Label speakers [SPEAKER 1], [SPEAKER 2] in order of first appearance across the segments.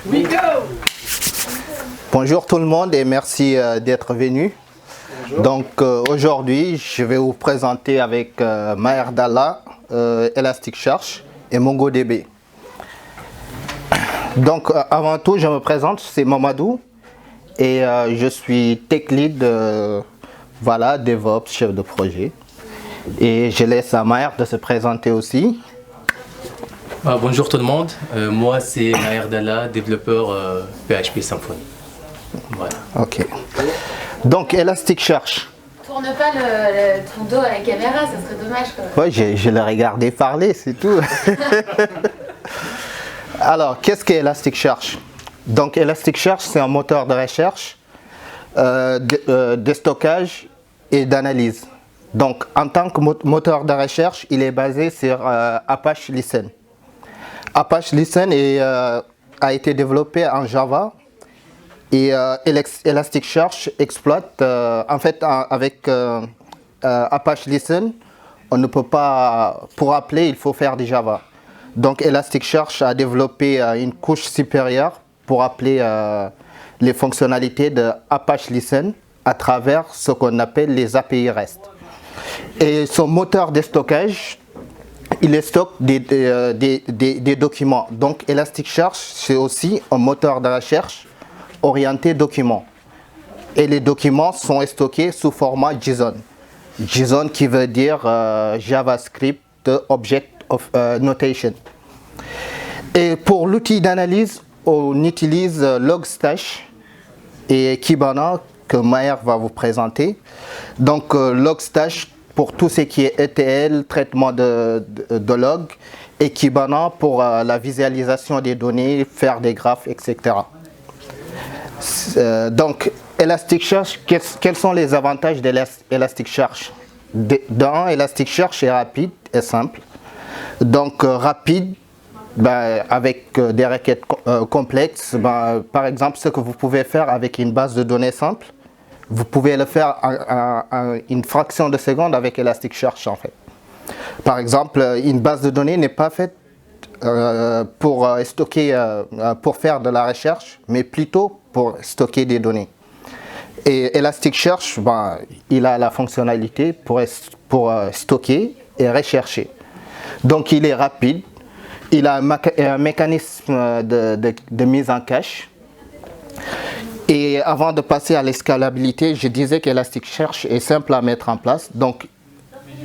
[SPEAKER 1] We go!
[SPEAKER 2] Bonjour tout le monde et merci d'être venu. Donc aujourd'hui, je vais vous présenter avec Maher Dalla, Elasticsearch et MongoDB. Donc avant tout, je me présente, c'est Mamadou et je suis tech lead, voilà, DevOps, chef de projet. Et je laisse à Maher de se présenter aussi.
[SPEAKER 1] Bonjour tout le monde, moi c'est Maher Dalla, développeur PHP Symfony. Voilà.
[SPEAKER 2] Ok. Donc Elasticsearch.
[SPEAKER 3] Tourne pas ton dos à la caméra, ça serait dommage quand même.
[SPEAKER 2] Oui, je l'ai regardé parler, c'est tout. Alors, qu'est-ce qu'est Elasticsearch? Donc Elasticsearch, c'est un moteur de recherche, de stockage et d'analyse. Donc en tant que moteur de recherche, il est basé sur Apache Listen. Apache Listen a été développé en Java et Elasticsearch exploite, en fait avec Apache Listen, on ne peut pas, pour appeler, il faut faire du Java. Donc Elasticsearch a développé une couche supérieure pour appeler les fonctionnalités de Apache Listen à travers ce qu'on appelle les API REST. Et son moteur de stockage, il stocke des documents. Donc Elasticsearch, c'est aussi un moteur de recherche orienté documents. Et les documents sont stockés sous format JSON. JSON qui veut dire JavaScript Object of Notation. Et pour l'outil d'analyse, on utilise Logstash et Kibana que Maher va vous présenter. Donc Logstash pour tout ce qui est ETL, traitement de log, et Kibana pour la visualisation des données, faire des graphes, etc. Donc Elasticsearch, quels sont les avantages d'Elasticsearch? D'un, Elasticsearch est rapide et simple. Donc rapide, avec des requêtes complexes, par exemple ce que vous pouvez faire avec une base de données simple, vous pouvez le faire en une fraction de seconde avec Elasticsearch en fait. Par exemple, une base de données n'est pas faite pour stocker, pour faire de la recherche, mais plutôt pour stocker des données. Et Elasticsearch, il a la fonctionnalité pour stocker et rechercher. Donc il est rapide, il a un mécanisme de mise en cache. Et avant de passer à l'escalabilité, je disais qu'Elasticsearch est simple à mettre en place. Donc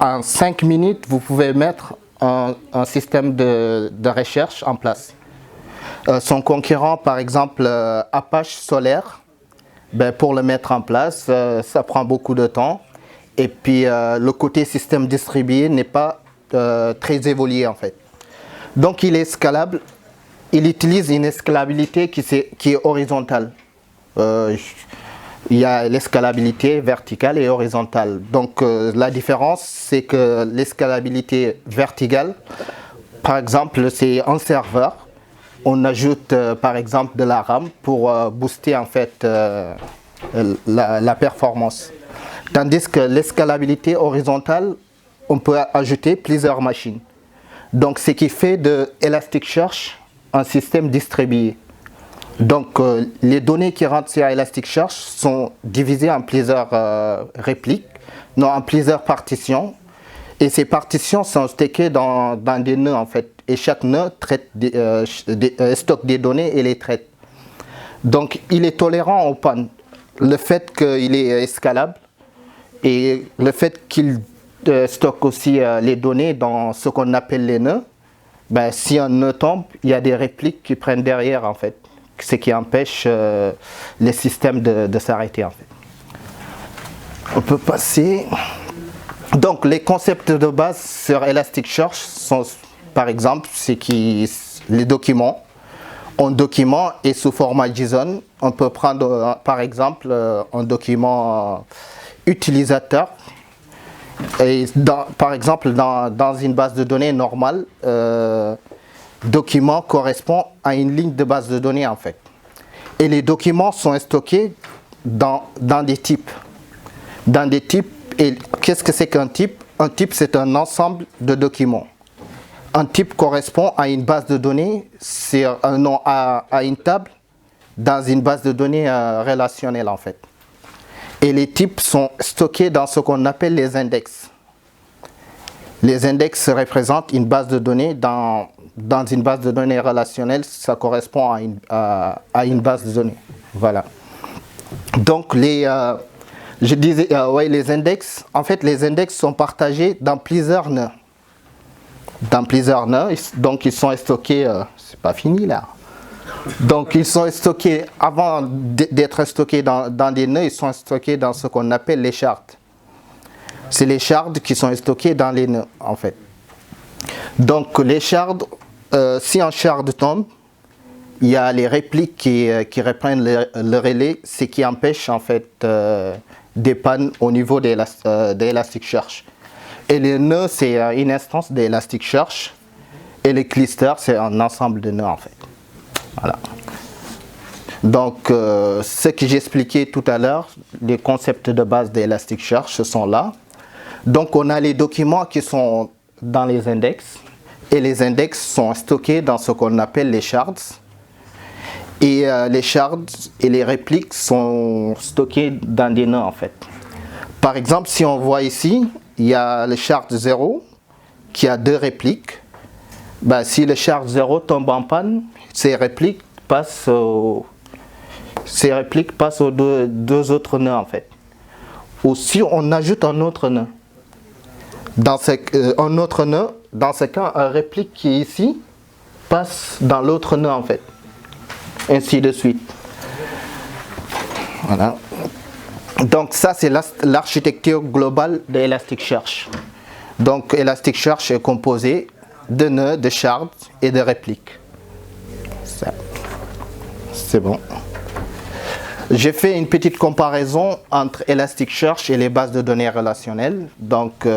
[SPEAKER 2] en 5 minutes, vous pouvez mettre un système de recherche en place. Son concurrent, par exemple, Apache Solr, pour le mettre en place, ça prend beaucoup de temps. Et puis le côté système distribué n'est pas très évolué en fait. Donc il est scalable, il utilise une scalabilité qui est horizontale. Il y a l'escalabilité verticale et horizontale. Donc la différence, c'est que l'escalabilité verticale, par exemple, c'est un serveur. On ajoute par exemple de la RAM pour booster en fait la performance. Tandis que l'escalabilité horizontale, on peut ajouter plusieurs machines. Donc ce qui fait de Elasticsearch un système distribué. Donc les données qui rentrent sur Elasticsearch sont divisées en plusieurs répliques, non, en plusieurs partitions. Et ces partitions sont stockées dans des nœuds en fait. Et chaque nœud stocke des données et les traite. Donc il est tolérant aux pannes. Le fait qu'il est scalable et le fait qu'il stocke aussi les données dans ce qu'on appelle les nœuds, si un nœud tombe, il y a des répliques qui prennent derrière en fait. Ce qui empêche les systèmes de s'arrêter en fait. On peut passer. Donc les concepts de base sur Elasticsearch sont par exemple les documents. Un document est sous format JSON. On peut prendre par exemple un document utilisateur. Et par exemple dans une base de données normale, document correspond à une ligne de base de données en fait. Et les documents sont stockés dans des types. Et qu'est-ce que c'est qu'un type? Un type, c'est un ensemble de documents. Un type correspond à une base de données, c'est un nom à une table dans une base de données relationnelle en fait. Et les types sont stockés dans ce qu'on appelle les index. Les index représentent une base de données. Dans une base de données relationnelle, ça correspond à une base de données. Voilà. Donc, je disais, ouais, les index, en fait, les index sont partagés dans plusieurs nœuds. Dans plusieurs nœuds, donc ils sont stockés, c'est pas fini là. Donc, ils sont stockés, avant d'être stockés dans des nœuds, ils sont stockés dans ce qu'on appelle les shards. C'est les shards qui sont stockés dans les nœuds, en fait. Donc, les shards, si un shard tombe, il y a les répliques qui reprennent le relais, ce qui empêche, en fait, des pannes au niveau d'Elasticsearch. Et les nœuds, c'est une instance d'Elasticsearch. Et les clusters, c'est un ensemble de nœuds, en fait. Voilà. Donc, ce que j'expliquais tout à l'heure, les concepts de base d'Elasticsearch sont là. Donc, on a les documents qui sont dans les index. Et les index sont stockés dans ce qu'on appelle les shards. Et les shards et les répliques sont stockés dans des nœuds, en fait. Par exemple, si on voit ici, il y a le shard 0 qui a 2 répliques. Ben, si le shard 0 tombe en panne, ces répliques passent aux deux autres nœuds, en fait. Ou si on ajoute un autre nœud, dans ce cas, un réplique qui est ici passe dans l'autre nœud, en fait. Ainsi de suite. Voilà. Donc ça, c'est l'architecture globale d'Elasticsearch. Donc Elasticsearch est composé de nœuds, de shards et de répliques. C'est bon. J'ai fait une petite comparaison entre Elasticsearch et les bases de données relationnelles. Donc,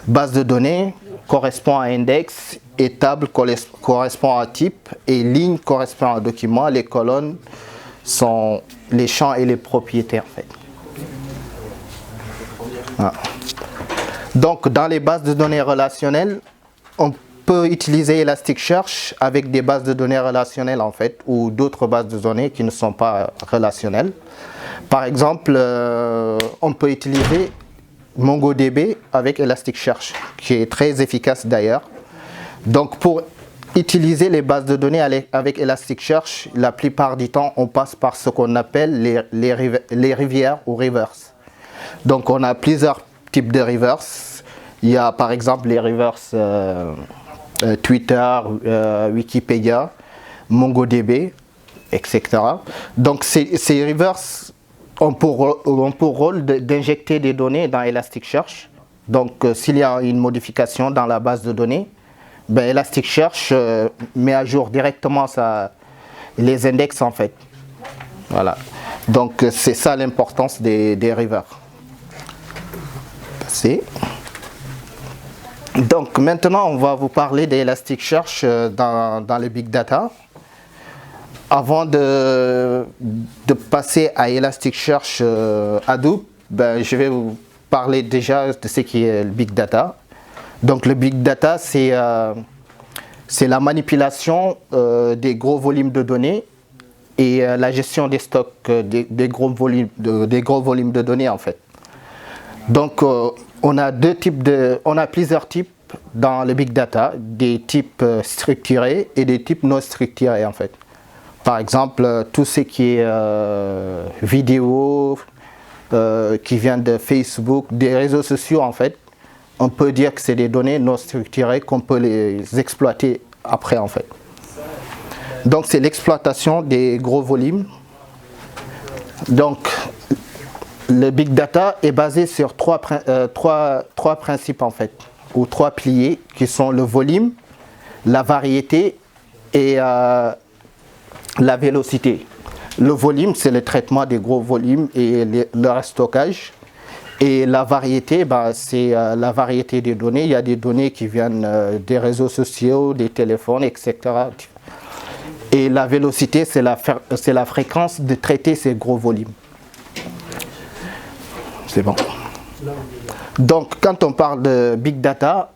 [SPEAKER 2] base de données correspond à index, et table correspond à type, et ligne correspond à document. Les colonnes sont les champs et les propriétés, en fait. Voilà. Donc, dans les bases de données relationnelles, on peut utiliser Elasticsearch avec des bases de données relationnelles, en fait, ou d'autres bases de données qui ne sont pas relationnelles. Par exemple, on peut utiliser MongoDB avec Elasticsearch, qui est très efficace d'ailleurs. Donc, pour utiliser les bases de données avec Elasticsearch, la plupart du temps, on passe par ce qu'on appelle les rivières ou rivers. Donc, on a plusieurs types de rivers. Il y a par exemple les rivers Twitter, Wikipédia, MongoDB, etc. Donc, ces rivers ont pour rôle d'injecter des données dans Elasticsearch. Donc, s'il y a une modification dans la base de données, ben, Elasticsearch met à jour directement les index, en fait. Voilà. Donc, c'est ça l'importance des rivers. Donc, maintenant, on va vous parler d'Elasticsearch dans le Big Data. Avant de passer à Elasticsearch Hadoop, ben, je vais vous parler déjà de ce qui est le Big Data. Donc le Big Data, c'est la manipulation des gros volumes de données et la gestion des stocks des gros volumes de données, en fait. Donc on a plusieurs types dans le Big Data, des types structurés et des types non structurés, en fait. Par exemple, tout ce qui est vidéo, qui vient de Facebook, des réseaux sociaux, en fait. On peut dire que c'est des données non structurées qu'on peut les exploiter après, en fait. Donc, c'est l'exploitation des gros volumes. Donc, le Big Data est basé sur trois principes, en fait, ou 3 piliers, qui sont le volume, la variété et la vélocité. Le volume, c'est le traitement des gros volumes et leur stockage. Et la variété, ben, c'est la variété des données. Il y a des données qui viennent des réseaux sociaux, des téléphones, etc. Et la vélocité, c'est la fréquence de traiter ces gros volumes. C'est bon. Donc, quand on parle de Big Data,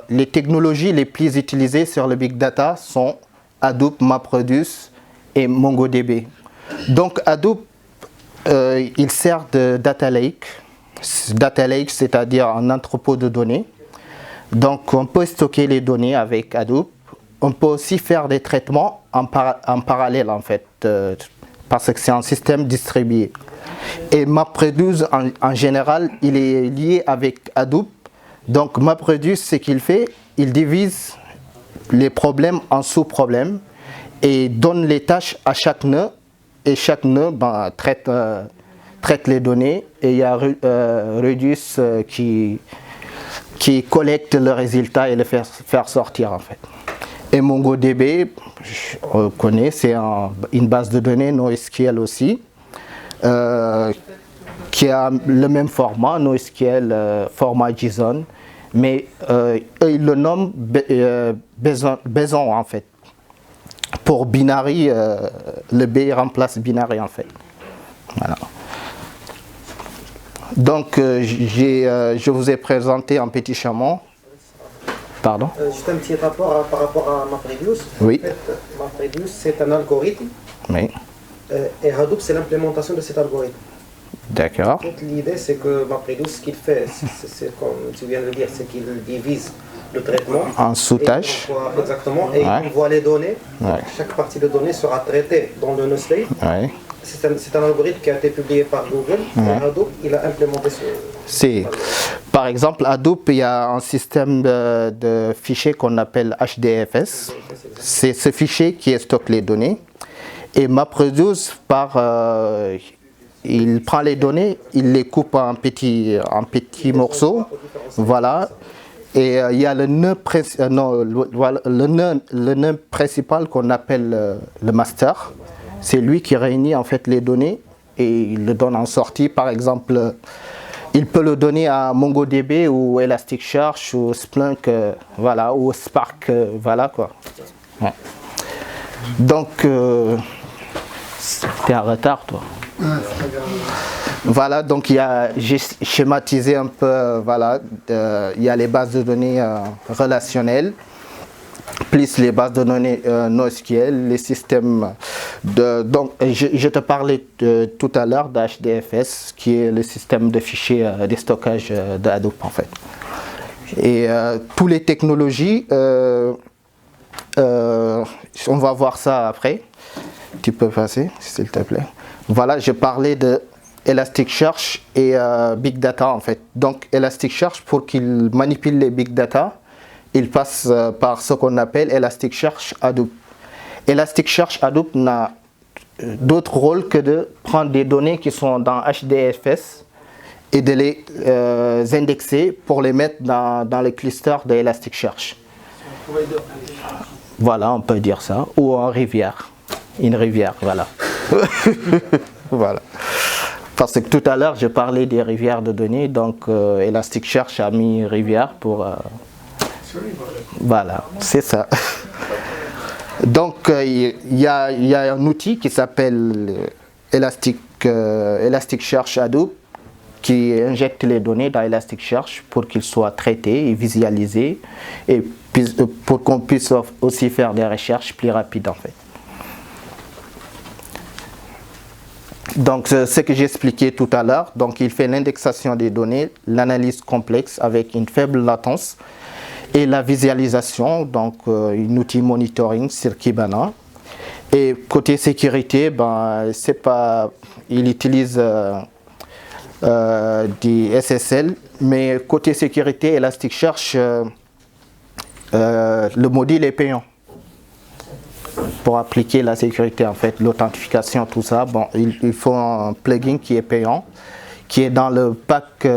[SPEAKER 2] les technologies les plus utilisées sur le Big Data sont Hadoop, MapReduce et MongoDB. Donc Hadoop, il sert de data lake. Data lake, c'est-à-dire un entrepôt de données. Donc on peut stocker les données avec Hadoop. On peut aussi faire des traitements en parallèle en fait, parce que c'est un système distribué. Et MapReduce en général, il est lié avec Hadoop. Donc MapReduce, ce qu'il fait, il divise les problèmes en sous-problèmes et donne les tâches à chaque nœud. Et chaque nœud traite les données. Et il y a Reduce qui collecte le résultat et le faire sortir en fait. Et MongoDB, on connaît, c'est une base de données NoSQL aussi, qui a le même format, NoSQL, format JSON, mais eux, ils le nomment Beson en fait. Pour binary, le B remplace binary en fait. Voilà. Donc, je vous ai présenté un petit chameau. Pardon?
[SPEAKER 4] Juste un petit rapport par rapport à MapReduce.
[SPEAKER 2] Oui.
[SPEAKER 4] En fait, MapReduce, c'est un algorithme.
[SPEAKER 2] Oui.
[SPEAKER 4] Et Hadoop, c'est l'implémentation de cet algorithme.
[SPEAKER 2] D'accord.
[SPEAKER 4] L'idée, c'est que MapReduce, ce qu'il fait, c'est comme tu viens de le dire, c'est qu'il divise le traitement
[SPEAKER 2] en sous-tâches.
[SPEAKER 4] Exactement. Et il envoie les données.
[SPEAKER 2] Ouais.
[SPEAKER 4] Chaque partie de données sera traitée dans le NoState.
[SPEAKER 2] Ouais.
[SPEAKER 4] C'est un algorithme qui a été publié par Google. Et Hadoop, il a implémenté ce.
[SPEAKER 2] Par exemple, Hadoop, il y a un système de fichiers qu'on appelle HDFS. C'est ce fichier qui stocke les données. Et MapReduce, il prend les données, il les coupe en petits morceaux. Voilà. Et il y a le nœud principal qu'on appelle le master. C'est lui qui réunit en fait les données et il le donne en sortie. Par exemple, il peut le donner à MongoDB ou Elasticsearch ou Splunk, voilà, ou Spark, voilà quoi. Ouais. Donc, t'es en retard toi. Voilà, donc j'ai schématisé un peu, voilà, il y a les bases de données relationnelles, plus les bases de données NoSQL, les systèmes donc je te parlais tout à l'heure d'HDFS, qui est le système de fichiers de stockage de Hadoop en fait. Et toutes les technologies, on va voir ça après. Tu peux passer, s'il te plaît. Voilà, je parlais de Elasticsearch et Big Data en fait. Donc Elasticsearch, pour qu'il manipule les Big Data, il passe par ce qu'on appelle Elasticsearch Hadoop. Elasticsearch Hadoop n'a d'autre rôle que de prendre des données qui sont dans HDFS et de les indexer pour les mettre dans les clusters de Elasticsearch. Voilà, on peut dire ça. Ou en rivière. Une rivière, voilà. Voilà. Parce que tout à l'heure, je parlais des rivières de données, donc Elasticsearch a mis rivière pour... Voilà, c'est ça. Donc, il y a un outil qui s'appelle Elasticsearch Hadoop qui injecte les données dans Elasticsearch pour qu'ils soient traités et visualisés et pour qu'on puisse aussi faire des recherches plus rapides en fait. Donc, ce que j'ai expliqué tout à l'heure, donc il fait l'indexation des données, l'analyse complexe avec une faible latence et la visualisation, donc un outil monitoring sur Kibana. Et côté sécurité, il utilise du SSL, mais côté sécurité, Elasticsearch, le module est payant. Pour appliquer la sécurité, en fait, l'authentification, tout ça, il faut un plugin qui est payant, qui est dans le pack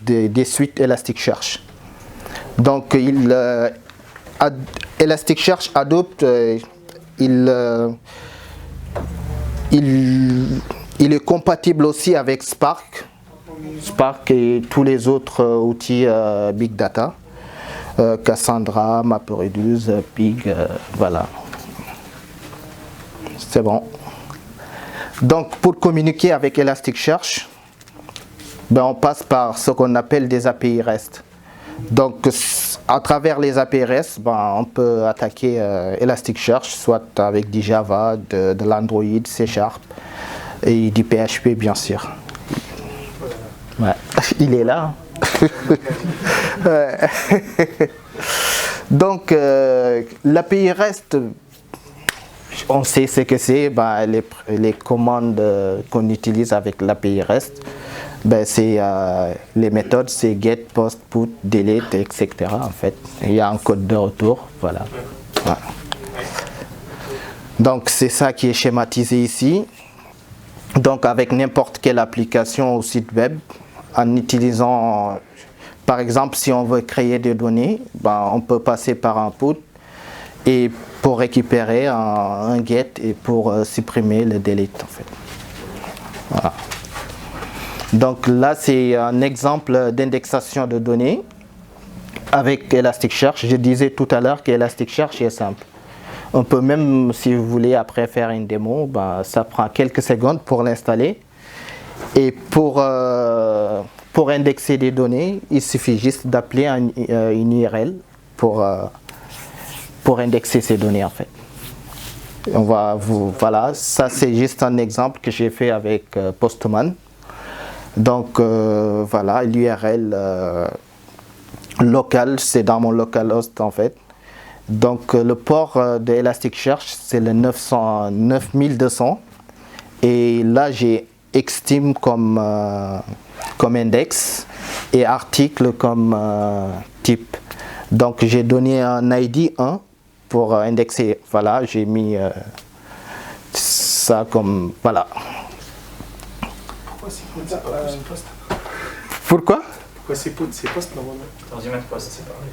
[SPEAKER 2] des suites Elasticsearch. Donc, Elasticsearch adopte, il est compatible aussi avec Spark et tous les autres outils Big Data, Cassandra, MapReduce, Pig, voilà. C'est bon. Donc, pour communiquer avec Elasticsearch, on passe par ce qu'on appelle des API REST. Donc, à travers les APRS, ben, on peut attaquer Elasticsearch, soit avec du Java, de l'Android, C# et du PHP bien sûr. Ouais. Il est là. Ouais. Donc l'API REST, on sait ce que c'est. Ben, les commandes qu'on utilise avec l'API REST, ben, c'est les méthodes, c'est get, post, put, delete, etc. En fait, il y a un code de retour, voilà. Ouais. Donc c'est ça qui est schématisé ici. Donc avec n'importe quelle application ou site web, en utilisant, par exemple, si on veut créer des données, ben, on peut passer par un put et pour récupérer un get et pour supprimer le delete en fait. Voilà. Donc là c'est un exemple d'indexation de données avec Elasticsearch. Je disais tout à l'heure qu'Elasticsearch est simple. On peut même, si vous voulez, après faire une démo, ben, ça prend quelques secondes pour l'installer. Et pour indexer des données, il suffit juste d'appeler une URL pour indexer ces données en fait. Voilà, ça c'est juste un exemple que j'ai fait avec Postman. Donc voilà, l'URL locale, c'est dans mon localhost en fait. Donc le port de Elasticsearch c'est le 9200 et là j'ai Xteam comme index et article comme type. Donc j'ai donné un ID 1 pour indexer. Voilà, j'ai mis ça comme voilà.
[SPEAKER 5] Pourquoi c'est put, c'est pas post?
[SPEAKER 2] Pourquoi?
[SPEAKER 5] Pourquoi c'est put, c'est post normalement?
[SPEAKER 6] Ordinateur post, c'est pareil.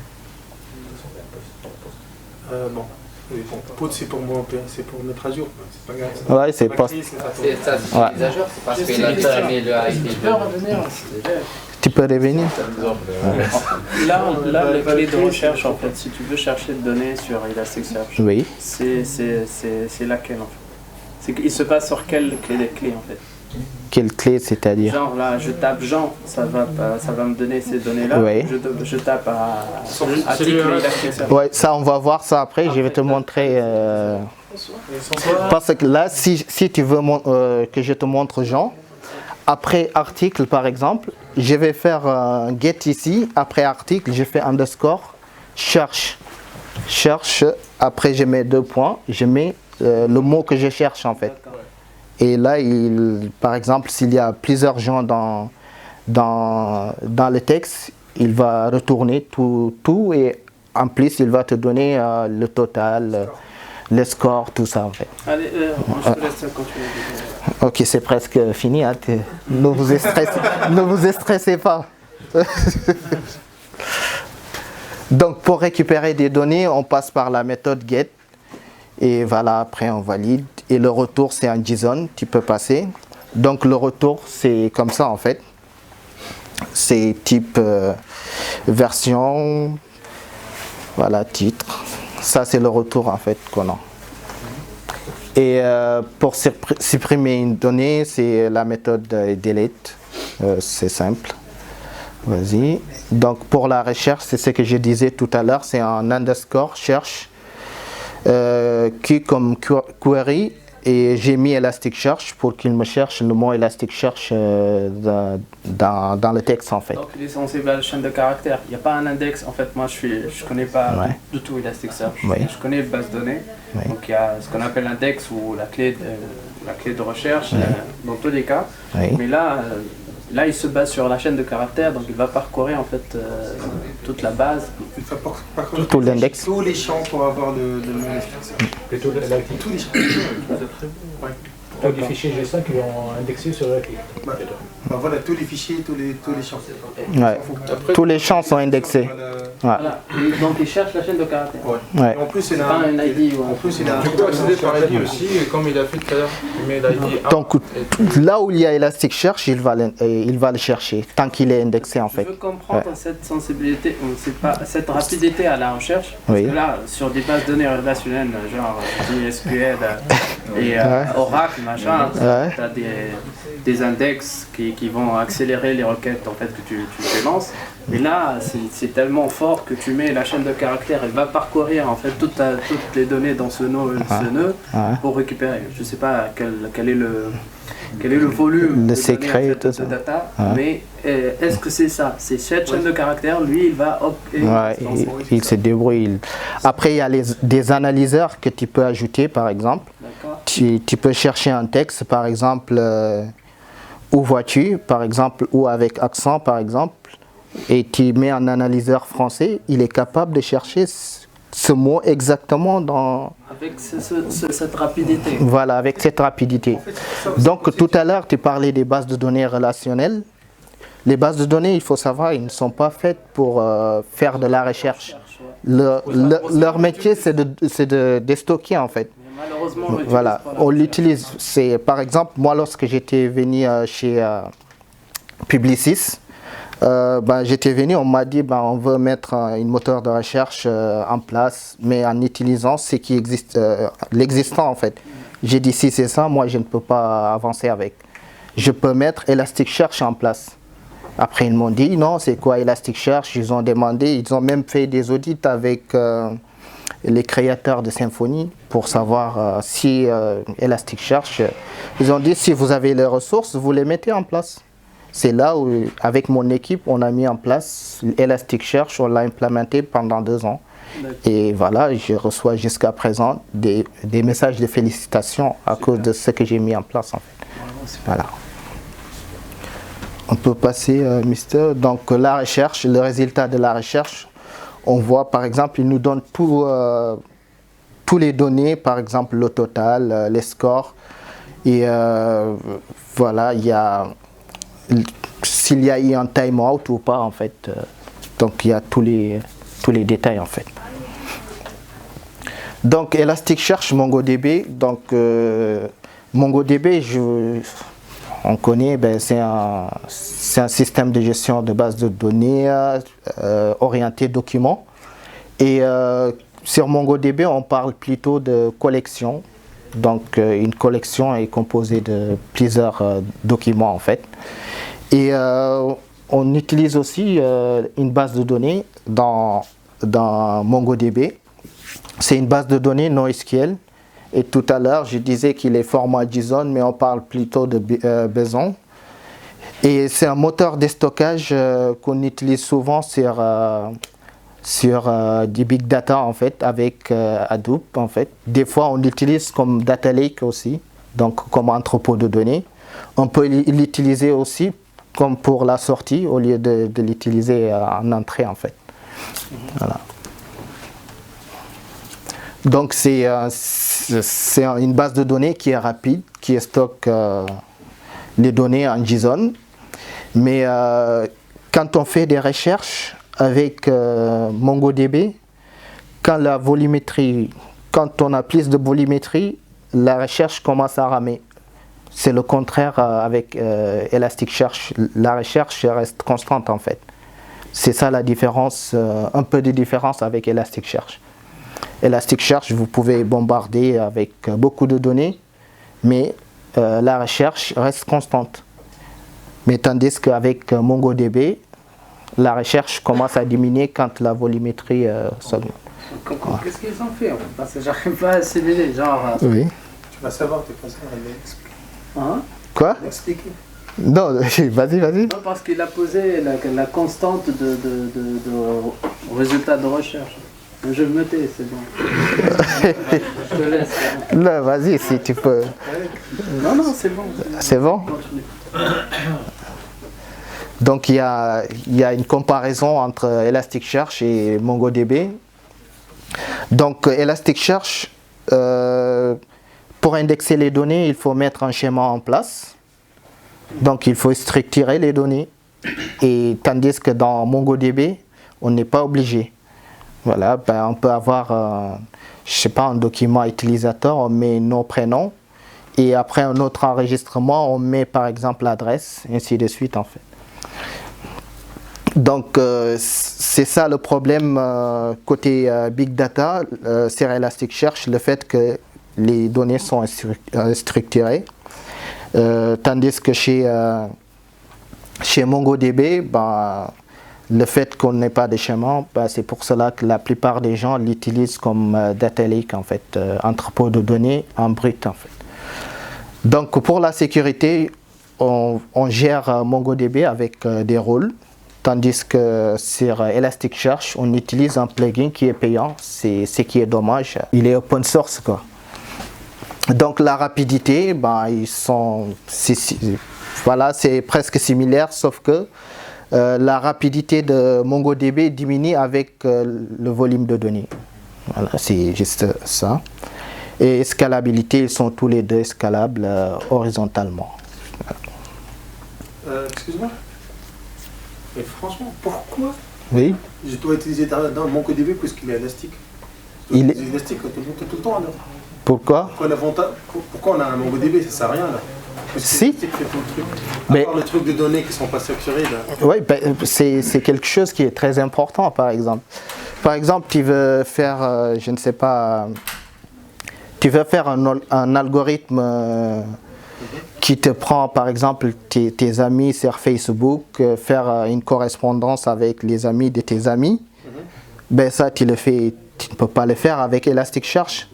[SPEAKER 5] Bon. Oui, bon. Put c'est pour moi, c'est pour mettre à jour. C'est pas grave.
[SPEAKER 2] Ouais, c'est post.
[SPEAKER 6] C'est ça, c'est
[SPEAKER 2] Ouais.
[SPEAKER 6] mise à jour, c'est parce qu'il a mis le ID.
[SPEAKER 7] Tu peux revenir.
[SPEAKER 2] Tu peux revenir?
[SPEAKER 7] Là, les clés de recherche, en fait, si tu veux chercher des données sur Elasticsearch,
[SPEAKER 2] Oui.
[SPEAKER 7] c'est laquelle en fait? C'est qu'il se passe sur quelle clé en fait?
[SPEAKER 2] Quelle clé, c'est-à-dire?
[SPEAKER 7] Genre là, je tape Jean, ça va me donner ces données-là.
[SPEAKER 2] Oui.
[SPEAKER 7] Je tape article Elasticsearch.
[SPEAKER 2] Ouais, ça on va voir ça après. Je vais te montrer. Parce que là, si tu veux que je te montre Jean, après article par exemple, je vais faire un get ici. Après article, je fais underscore cherche. Après je mets 2 points. Je mets le mot que je cherche en fait. Et là, par exemple, s'il y a plusieurs gens dans le texte, il va retourner tout et en plus, il va te donner le total, le score, tout ça en fait.
[SPEAKER 7] Allez, je te laisse continuer.
[SPEAKER 2] Ok, c'est presque fini. Hein, ne vous stressez pas. Donc, pour récupérer des données, on passe par la méthode get. Et voilà, après on valide. Et le retour, c'est un JSON, tu peux passer. Donc le retour, c'est comme ça en fait. C'est type version, voilà, titre. Ça, c'est le retour en fait qu'on a. Et pour supprimer une donnée, c'est la méthode delete. C'est simple. Vas-y. Donc pour la recherche, c'est ce que je disais tout à l'heure, c'est un underscore cherche. Qui comme query et j'ai mis Elasticsearch pour qu'il me cherche le mot Elasticsearch dans le texte en fait.
[SPEAKER 7] Donc il est sensible à la chaîne de caractères. Il n'y a pas un index. En fait, moi je connais pas du tout Elasticsearch.
[SPEAKER 2] Oui.
[SPEAKER 7] Je connais base de données.
[SPEAKER 2] Oui.
[SPEAKER 7] Donc il y a ce qu'on appelle l'index ou la clé de recherche dans tous les cas.
[SPEAKER 2] Oui.
[SPEAKER 7] Mais là il se base sur la chaîne de caractères. Donc il va parcourir en fait toute la base.
[SPEAKER 5] Il faut parcourir
[SPEAKER 2] Tout l'index.
[SPEAKER 5] tous les champs pour avoir le même extraction.
[SPEAKER 6] Plutôt
[SPEAKER 5] Tous les champs. Ouais.
[SPEAKER 6] tous les fichiers GSA qui ont indexé sur la clé.
[SPEAKER 5] Bah voilà, tous les fichiers, tous les champs.
[SPEAKER 2] Ouais. Tous les champs sont indexés.
[SPEAKER 7] Voilà. Et donc il cherche la chaîne de caractères.
[SPEAKER 2] Ouais.
[SPEAKER 5] En plus, il
[SPEAKER 7] C'est
[SPEAKER 5] a
[SPEAKER 7] pas un ID ou un
[SPEAKER 5] plus, il a
[SPEAKER 6] Tu peux accéder par ID aussi, et comme il a fait tout à l'heure, il met l'ID 1.
[SPEAKER 2] Donc là où il y a Elasticsearch, il va le chercher tant qu'il est indexé en
[SPEAKER 7] Je
[SPEAKER 2] fait.
[SPEAKER 7] veux comprendre cette sensibilité, ou cette rapidité à la recherche.
[SPEAKER 2] Oui.
[SPEAKER 7] Parce que là, sur des bases de données relationnelles, genre MySQL et Oracle, machin,
[SPEAKER 2] Ouais.
[SPEAKER 7] tu as des index qui vont accélérer les requêtes en fait, que tu lances. Mais là, c'est tellement fort que tu mets la chaîne de caractères, elle va parcourir en fait toutes les données dans ce nœud, pour récupérer. Je ne sais pas quel est le volume
[SPEAKER 2] le
[SPEAKER 7] de
[SPEAKER 2] secret
[SPEAKER 7] données,
[SPEAKER 2] et tout
[SPEAKER 7] de
[SPEAKER 2] ça.
[SPEAKER 7] data, mais est-ce que c'est ça? C'est cette chaîne de caractères, lui, il va...
[SPEAKER 2] Il se débrouille. Après, il y a des analyseurs que tu peux ajouter, par exemple. Tu peux chercher un texte, par exemple, où vois-tu, par exemple, ou avec accent, par exemple, et tu mets un analyseur français, il est capable de chercher ce mot exactement dans...
[SPEAKER 7] Avec cette rapidité.
[SPEAKER 2] Voilà, avec cette rapidité. Donc, tout à l'heure, tu parlais des bases de données relationnelles. Les bases de données, il faut savoir, ils ne sont pas faites pour faire de la recherche. Leur métier, c'est de déstocker, en fait.
[SPEAKER 7] Malheureusement,
[SPEAKER 2] voilà, on l'utilise. Par exemple, moi, lorsque j'étais venu chez Publicis, j'étais venu, on m'a dit on veut mettre une moteur de recherche en place, mais en utilisant ce qui existe, l'existant en fait. J'ai dit si c'est ça, moi je ne peux pas avancer avec. Je peux mettre Elasticsearch en place. Après ils m'ont dit non, c'est quoi Elasticsearch? Ils ont demandé, ils ont même fait des audits avec les créateurs de Symfony pour savoir si Elasticsearch, ils ont dit si vous avez les ressources, vous les mettez en place. C'est là où, avec mon équipe, on a mis en place Elasticsearch, on l'a implémenté pendant 2 ans. Et voilà, je reçois jusqu'à présent des messages de félicitations à cause de ce que j'ai mis en place. En fait. Voilà. On peut passer, Mister. Donc la recherche, le résultat de la recherche, on voit par exemple, il nous donne tous les données, par exemple le total, les scores. Et voilà, il y a... s'il y a eu un time-out ou pas en fait. Donc il y a tous les détails en fait. Donc Elasticsearch, MongoDB. Donc MongoDB, on connaît, c'est un système de gestion de base de données orienté documents. Et sur MongoDB, on parle plutôt de collection. Donc une collection est composée de plusieurs documents en fait. Et on utilise aussi une base de données dans MongoDB. C'est une base de données NoSQL. Et tout à l'heure, je disais qu'il est format JSON, mais on parle plutôt de Beson. Et c'est un moteur de stockage qu'on utilise souvent sur du big data en fait, avec Hadoop en fait. Des fois, on l'utilise comme data lake aussi, donc comme entrepôt de données. On peut l'utiliser aussi comme pour la sortie au lieu de l'utiliser en entrée en fait. Voilà. Donc c'est une base de données qui est rapide, qui stocke les données en JSON. Mais quand on fait des recherches avec MongoDB, quand on a plus de volumétrie, la recherche commence à ramer. C'est le contraire avec Elasticsearch. La recherche reste constante en fait. C'est ça la différence, un peu de différence avec Elasticsearch. Elasticsearch, vous pouvez bombarder avec beaucoup de données, mais la recherche reste constante. Mais tandis qu'avec MongoDB, la recherche commence à diminuer quand la volumétrie s'augmente.
[SPEAKER 7] Qu'est-ce qu'ils ont fait en fait? Parce que j'arrive pas à assimiler, genre...
[SPEAKER 2] Oui.
[SPEAKER 5] Tu vas savoir, t'es pas ça, elle va expliquer.
[SPEAKER 7] Hein?
[SPEAKER 2] Quoi?
[SPEAKER 5] Expliquer.
[SPEAKER 2] Non, vas-y.
[SPEAKER 7] Non, parce qu'il a posé la constante de résultat de recherche. Je me tais, c'est bon. Je te laisse.
[SPEAKER 2] Non, vas-y, si tu peux.
[SPEAKER 7] Non, c'est bon.
[SPEAKER 2] C'est bon?
[SPEAKER 7] Continue.
[SPEAKER 2] Donc il y a une comparaison entre Elasticsearch et MongoDB. Donc Elasticsearch, pour indexer les données, il faut mettre un schéma en place. Donc il faut structurer les données. Et tandis que dans MongoDB, on n'est pas obligé. Voilà, on peut avoir, je sais pas, un document utilisateur, on met nos prénoms. Et après un autre enregistrement, on met par exemple l'adresse, ainsi de suite en fait. Donc c'est ça le problème côté Big Data sur Elasticsearch, le fait que les données sont structurées. Tandis que chez MongoDB, le fait qu'on n'ait pas de schéma, bah, c'est pour cela que la plupart des gens l'utilisent comme data lake, en fait, entrepôt de données en brut, en fait. Donc pour la sécurité, on gère MongoDB avec des rôles, tandis que sur Elasticsearch, on utilise un plugin qui est payant, c'est ce qui est dommage, il est open source, quoi. Donc la rapidité, ben, voilà, c'est presque similaire, sauf que la rapidité de MongoDB diminue avec le volume de données. Voilà, c'est juste ça. Et scalabilité, ils sont tous les deux scalables horizontalement.
[SPEAKER 5] Excuse-moi. Mais franchement, pourquoi
[SPEAKER 2] Oui.
[SPEAKER 5] je dois utiliser dans MongoDB puisqu'il est élastique?
[SPEAKER 2] Il est
[SPEAKER 5] élastique tout le temps, là.
[SPEAKER 2] Pourquoi?
[SPEAKER 5] Pourquoi on a un MongoDB? Ça sert à rien, là.
[SPEAKER 2] Si.
[SPEAKER 5] Fait tout le truc.
[SPEAKER 2] Mais-
[SPEAKER 5] À part le truc de données qui ne sont pas structurées, là.
[SPEAKER 2] Oui, ben, c'est quelque chose qui est très important, par exemple. Par exemple, tu veux faire, je ne sais pas, tu veux faire un algorithme qui te prend, par exemple, tes amis sur Facebook, faire une correspondance avec les amis de tes amis. Ben ça, tu ne peux pas le faire avec Elasticsearch.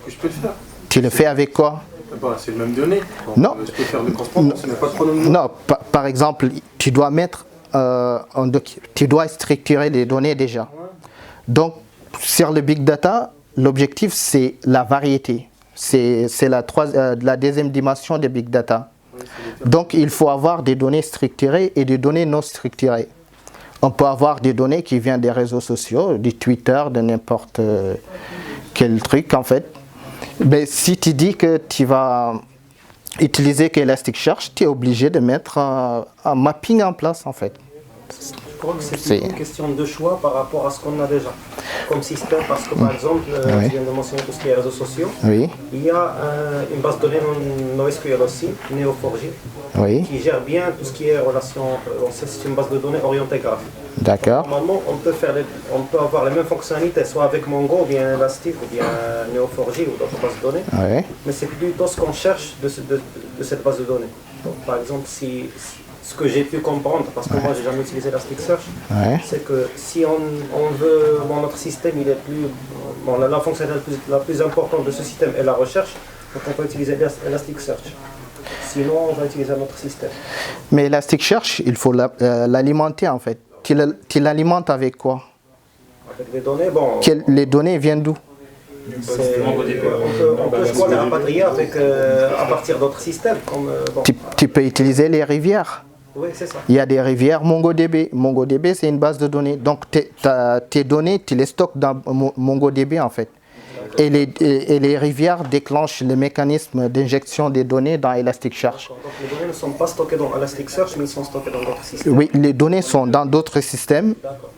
[SPEAKER 5] Je peux le faire.
[SPEAKER 2] Tu le fais avec quoi?
[SPEAKER 5] Bah, c'est le même données. Donc,
[SPEAKER 2] Non.
[SPEAKER 5] Je peux faire de correspondance, ce n'est pas de chronomètre.
[SPEAKER 2] Non, par exemple, tu dois mettre, tu dois structurer les données déjà. Donc, sur le big data, l'objectif c'est la variété. C'est la deuxième dimension de big data. Donc, il faut avoir des données structurées et des données non structurées. On peut avoir des données qui viennent des réseaux sociaux, du Twitter, de n'importe quel truc en fait. Mais si tu dis que tu vas utiliser Elasticsearch, tu es obligé de mettre un mapping en place en fait.
[SPEAKER 4] Je crois que c'est une question de choix par rapport à ce qu'on a déjà comme système, parce que par exemple,
[SPEAKER 2] Oui.
[SPEAKER 4] tu viens de mentionner tout ce qui est réseaux sociaux,
[SPEAKER 2] Oui,
[SPEAKER 4] il y a une base de données NoSQL aussi, Neo4j,
[SPEAKER 2] oui,
[SPEAKER 4] qui gère bien tout ce qui est relation, c'est une base de données orientée graphique.
[SPEAKER 2] d'accord.
[SPEAKER 4] Normalement, on peut avoir les mêmes fonctionnalités, soit avec Mongo, ou bien Elastic, ou bien Neo4j, ou d'autres bases de données,
[SPEAKER 2] Oui,
[SPEAKER 4] mais c'est plutôt ce qu'on cherche de cette base de données. Donc, par exemple, ce que j'ai pu comprendre, parce que moi j'ai jamais utilisé Elasticsearch,
[SPEAKER 2] oui,
[SPEAKER 4] c'est que si on veut, notre système il est plus, la fonctionnalité la plus importante de ce système est la recherche, donc on peut utiliser Elasticsearch. Sinon on va utiliser un autre système.
[SPEAKER 2] mais Elasticsearch, il faut l'alimenter en fait. Tu l'alimentes avec quoi?
[SPEAKER 4] Avec des données, bon,
[SPEAKER 2] Les données viennent d'où?
[SPEAKER 4] on peut je crois les rapatrier à partir d'autres systèmes. Comme, bon,
[SPEAKER 2] Tu peux utiliser les rivières.
[SPEAKER 4] oui, c'est ça.
[SPEAKER 2] Il y a des rivières MongoDB. MongoDB, c'est une base de données. Donc, tes données, tu les stockes dans MongoDB, en fait. Et les rivières déclenchent le mécanisme d'injection des données dans Elasticsearch.
[SPEAKER 4] Donc les données ne sont pas stockées dans Elasticsearch, mais ils sont stockées dans d'autres systèmes.
[SPEAKER 2] Oui, les données sont dans d'autres systèmes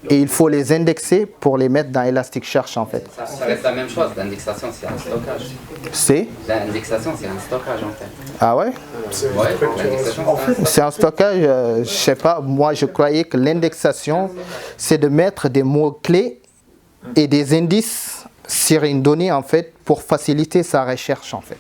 [SPEAKER 2] et il faut les indexer pour les mettre dans Elasticsearch, en fait.
[SPEAKER 8] Ça reste la même chose, l'indexation c'est un stockage.
[SPEAKER 2] C'est?
[SPEAKER 8] L'indexation c'est un stockage en fait.
[SPEAKER 2] Ah ouais?
[SPEAKER 8] Ouais, l'indexation
[SPEAKER 2] C'est un stockage, je sais pas, moi je croyais que l'indexation, c'est de mettre des mots-clés et des indices sur une donnée en fait pour faciliter sa recherche en fait.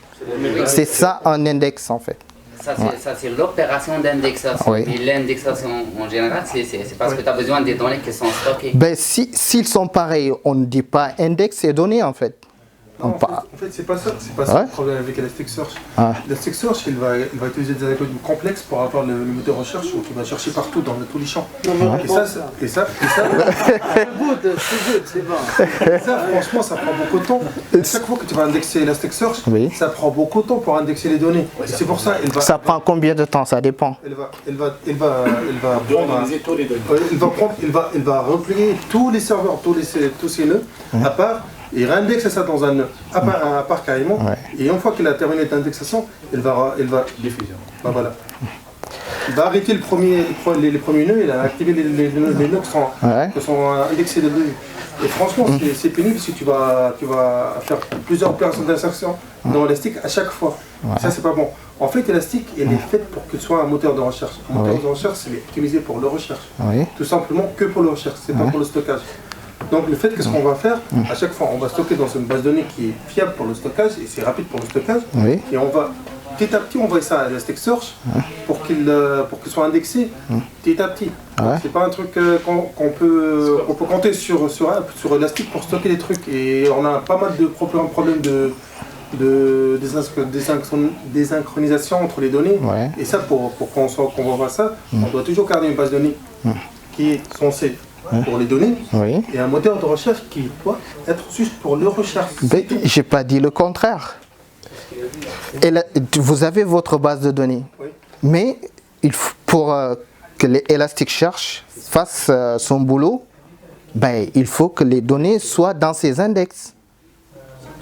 [SPEAKER 2] C'est ça un index en fait.
[SPEAKER 8] Ça c'est l'opération d'indexation.
[SPEAKER 2] Oui.
[SPEAKER 8] Et l'indexation en général c'est parce que tu as besoin des données qui sont stockées.
[SPEAKER 2] Ben s'ils sont pareils, on ne dit pas index et données en fait.
[SPEAKER 5] Non, en fait, c'est pas ça
[SPEAKER 2] Ouais.
[SPEAKER 5] le problème avec Elasticsearch.
[SPEAKER 2] Ah.
[SPEAKER 5] Elasticsearch, il va utiliser des algorithmes complexes pour avoir le moteur de recherche, donc il va chercher partout dans tous les champs. Et ça, franchement, ça prend beaucoup de temps. À chaque fois que tu vas indexer Elasticsearch,
[SPEAKER 2] Oui.
[SPEAKER 5] ça prend beaucoup de temps pour indexer les données. Et c'est pour ça
[SPEAKER 2] Ça prend combien de temps? Ça dépend.
[SPEAKER 5] il va replier tous les serveurs, tous ces nœuds, à part, il réindexe ça dans un nœud, à part carrément,
[SPEAKER 2] Ouais.
[SPEAKER 5] et une fois qu'il a terminé l'indexation, il va diffuser. Ben voilà. Il va arrêter les premiers nœuds, il a activé les nœuds qui sont indexés de données. Et franchement, c'est pénible si tu vas faire plusieurs opérations d'insertion dans Elastic à chaque fois. Ça, c'est pas bon. En fait, Elastic, il est fait pour qu'il soit un moteur de recherche. Un moteur de recherche, c'est optimisé pour la recherche.
[SPEAKER 2] Oui.
[SPEAKER 5] Tout simplement que pour la recherche, c'est pas pour le stockage. Donc le fait qu'est-ce qu'on va faire, à chaque fois, on va stocker dans une base de données qui est fiable pour le stockage et c'est rapide pour le stockage.
[SPEAKER 2] Oui.
[SPEAKER 5] Et on va petit à petit envoyer ça à Elasticsearch pour qu'il soit indexé petit à petit. C'est pas un truc qu'on peut compter sur Elastic pour stocker des trucs. Et on a pas mal de problèmes de désynchronisation entre les données.
[SPEAKER 2] Ouais.
[SPEAKER 5] Et ça, pour qu'on voit ça, on doit toujours garder une base de données qui est censée pour les données et un moteur de recherche qui doit être juste pour le recherche.
[SPEAKER 2] J'ai pas dit le contraire. Et là, vous avez votre base de données, mais pour que Elasticsearch fasse son boulot, il faut que les données soient dans ses index.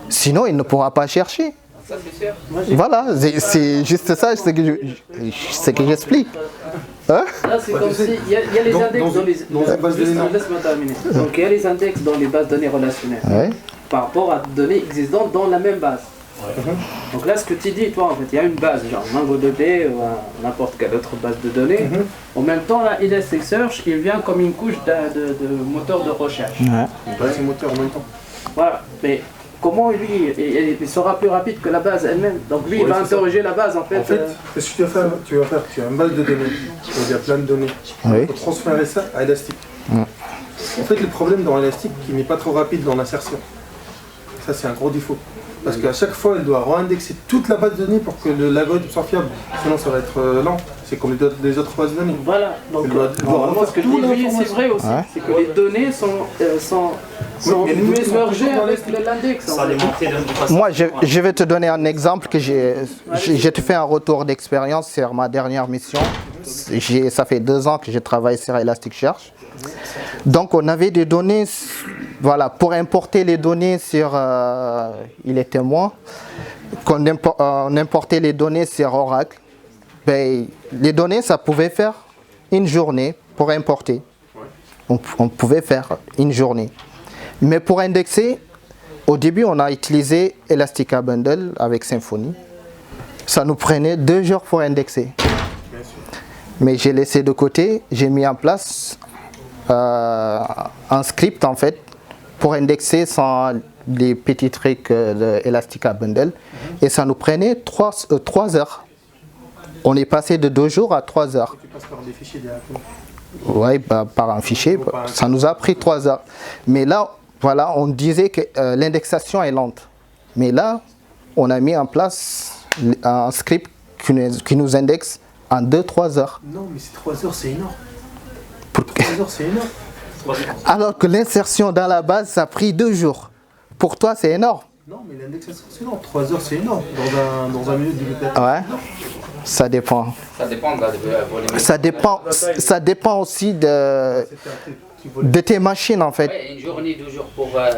[SPEAKER 2] Sinon, il ne pourra pas chercher.
[SPEAKER 7] Ça, c'est sûr.
[SPEAKER 2] Voilà, c'est juste ça ce que j'explique. Hein?
[SPEAKER 7] Là, c'est comme si il y a les index dans les bases de données. Laisse-moi terminer. Donc, il y a les index dans les bases de données relationnelles par rapport à des données existantes dans la même base. Donc là, ce que tu dis, toi, en fait, il y a une base, genre MongoDB ou n'importe quelle autre base de données. En même temps, là, Elasticsearch, il vient comme une couche de moteur de recherche.
[SPEAKER 5] C'est moteur en même temps.
[SPEAKER 7] Voilà, mais comment lui, il sera plus rapide que la base elle-même. Donc lui, il va interroger la base, en fait.
[SPEAKER 5] En fait, ce que tu vas faire, tu as une base de données, il y a plein de données. Il faut transférer ça à Elastic. En fait, le problème dans Elastic, qui n'est pas trop rapide dans l'insertion. Ça, c'est un gros défaut. Parce qu'à chaque fois, elle doit réindexer toute la base de données pour que l'algorithme soit fiable. Sinon, ça va être lent. C'est comme les autres bases de données.
[SPEAKER 7] Voilà. Donc, ce que je dis, oui, c'est vrai aussi. C'est que les données sont mergées avec l'index.
[SPEAKER 2] Moi, je vais te donner un exemple que j'ai te fait un retour d'expérience sur ma dernière mission. Ça fait 2 ans que je travaille sur Elasticsearch. Donc, on avait des données, voilà, pour importer les données sur, il était moi, on importait les données sur Oracle. Les données, ça pouvait faire une journée pour importer. On pouvait faire une journée. Mais pour indexer, au début, on a utilisé Elastica Bundle avec Symfony. Ça nous prenait 2 jours pour indexer. Mais j'ai laissé de côté, j'ai mis en place un script en fait pour indexer sans les petits trucs de Elastica Bundle. Et ça nous prenait 3 heures. On est passé de 2 jours à 3 heures.
[SPEAKER 5] Tu passes par des fichiers directement.
[SPEAKER 2] Oui, par un fichier, ça nous a pris 3 heures. Mais là, voilà, on disait que l'indexation est lente. Mais là, on a mis en place un script qui nous indexe en 2-3 heures.
[SPEAKER 5] Non, mais 3 heures, c'est énorme.
[SPEAKER 2] 3 heures, c'est énorme. Alors que l'insertion dans la base, ça a pris 2 jours. Pour toi, c'est énorme.
[SPEAKER 5] Non, mais l'indexation, c'est énorme. 3 heures, c'est énorme. Dans un milieu de bibliothèque.
[SPEAKER 2] Ouais. Ça dépend.
[SPEAKER 8] Ça dépend
[SPEAKER 2] Ça dépend aussi de tes machines en fait.
[SPEAKER 8] Ouais, une journée, 2 jours pour faire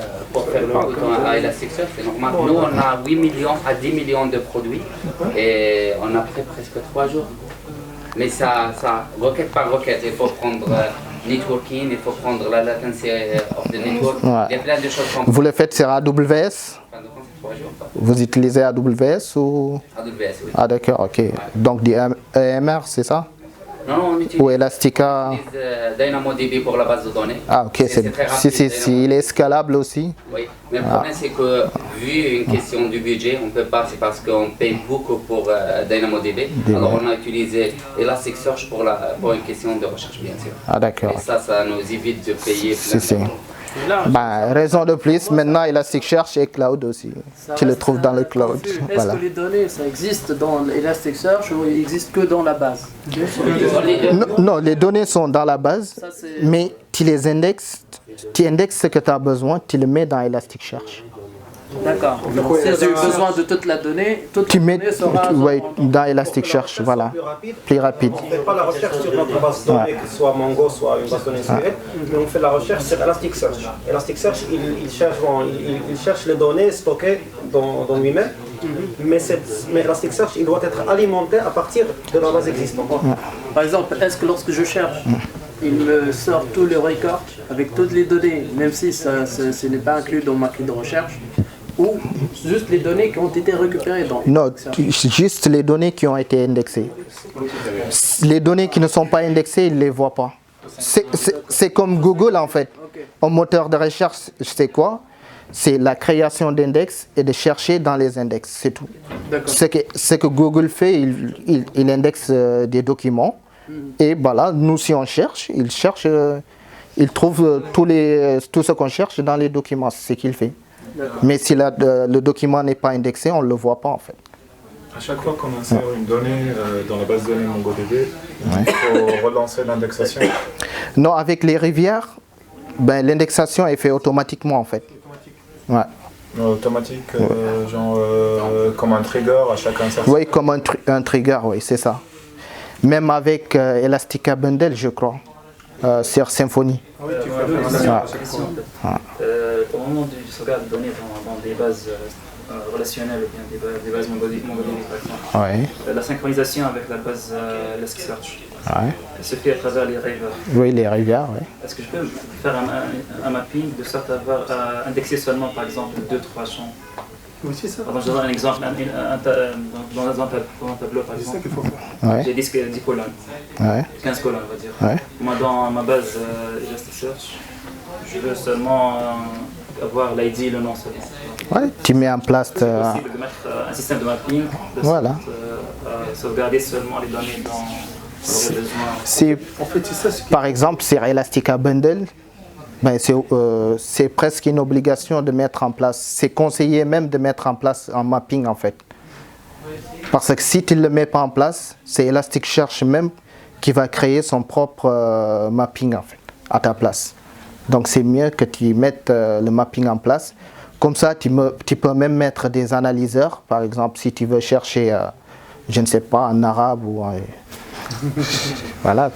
[SPEAKER 8] le bouton à Elasticsearch, c'est normal. Nous, on a 8 millions à 10 millions de produits et on a pris presque 3 jours. Mais ça, requête par requête, il faut prendre networking, il faut prendre la latency of the network. Il y a plein de choses qu'on...
[SPEAKER 2] Vous le faites sur AWS? Vous utilisez AWS ou?
[SPEAKER 8] AWS, oui.
[SPEAKER 2] Ah d'accord, ok. Ouais. Donc du EMR, c'est ça?
[SPEAKER 8] Non, on utilise,
[SPEAKER 2] ou Elastica?
[SPEAKER 8] on utilise DynamoDB pour la base de données.
[SPEAKER 2] Ah ok, si, il est scalable aussi?
[SPEAKER 8] Oui, mais le problème c'est que vu une question du budget, on ne peut pas, c'est parce qu'on paye beaucoup pour DynamoDB. Alors on a utilisé Elasticsearch pour une question de recherche bien sûr.
[SPEAKER 2] Ah d'accord.
[SPEAKER 8] Et ça nous évite de payer plein de...
[SPEAKER 2] Raison de plus, maintenant Elasticsearch est cloud aussi. Tu le trouves dans le cloud.
[SPEAKER 7] Est-ce que les données, ça existe dans Elasticsearch ou il existe que dans la base?
[SPEAKER 2] Non, les données sont dans la base, mais tu les indexes, tu indexes ce que tu as besoin, tu le mets dans Elasticsearch.
[SPEAKER 7] D'accord. Si j'ai besoin de toute la donnée, toute la donnée sera
[SPEAKER 2] dans Elasticsearch, voilà. Plus rapide.
[SPEAKER 4] On ne fait pas la recherche sur notre base de données, que ce soit Mongo, soit une base de données SQL, mais on fait la recherche sur Elasticsearch. Elasticsearch, il cherche les données stockées dans lui-même, mais Elasticsearch, il doit être alimenté à partir de la base existante.
[SPEAKER 7] Par exemple, est-ce que lorsque je cherche, il me sort tous les records avec toutes les données, même si ce n'est pas inclus dans ma clé de recherche, ou juste les données qui ont été récupérées dans...
[SPEAKER 2] Non, juste les données qui ont été indexées. Les données qui ne sont pas indexées, il ne les voit pas. C'est comme Google en fait. Un moteur de recherche, c'est quoi? C'est la création d'index et de chercher dans les index, c'est tout. Ce que Google fait, il indexe des documents, Et voilà, nous si on cherche, il trouve tout ce qu'on cherche dans les documents, c'est ce qu'il fait. Mais si le document n'est pas indexé, on ne le voit pas en fait.
[SPEAKER 9] À chaque fois qu'on insère une donnée dans la base de données MongoDB, il faut relancer l'indexation.
[SPEAKER 2] Non, avec les rivières, ben, l'indexation est faite automatiquement en fait. Ouais.
[SPEAKER 9] Automatique, genre comme un trigger à chaque insertion.
[SPEAKER 2] Oui, comme un trigger, oui, c'est ça. Même avec Elastica Bundle, je crois, sur Symfony.
[SPEAKER 10] Oui, tu fais la question. Au moment du sauvegarde de données dans des bases relationnelles ou bien des bases MongoDB par exemple, la synchronisation avec la base Elasticsearch, se fait à travers les rivières.
[SPEAKER 2] Oui, les rivières, oui.
[SPEAKER 10] Est-ce que je peux faire un mapping de sorte à indexer seulement par exemple 2-3 champs?
[SPEAKER 5] Oui, c'est ça.
[SPEAKER 10] Je donne un exemple, dans un tableau par exemple, j'ai 10 colonnes, 15 colonnes on va dire. Moi dans ma base Elasticsearch, je veux seulement avoir l'ID et le nom seulement.
[SPEAKER 2] Ouais, tu mets en place
[SPEAKER 10] c'est possible de mettre un système de mapping, de sorte à sauvegarder seulement les données dans le besoin.
[SPEAKER 2] Par exemple, sur Elastica Bundle, ben, c'est presque une obligation de mettre en place, c'est conseillé même de mettre en place un mapping en fait. Parce que si tu ne le mets pas en place, c'est Elasticsearch même qui va créer son propre mapping en fait, à ta place. Donc c'est mieux que tu mettes le mapping en place. Comme ça, tu peux même mettre des analyseurs, par exemple si tu veux chercher, je ne sais pas, en arabe ou en... Voilà.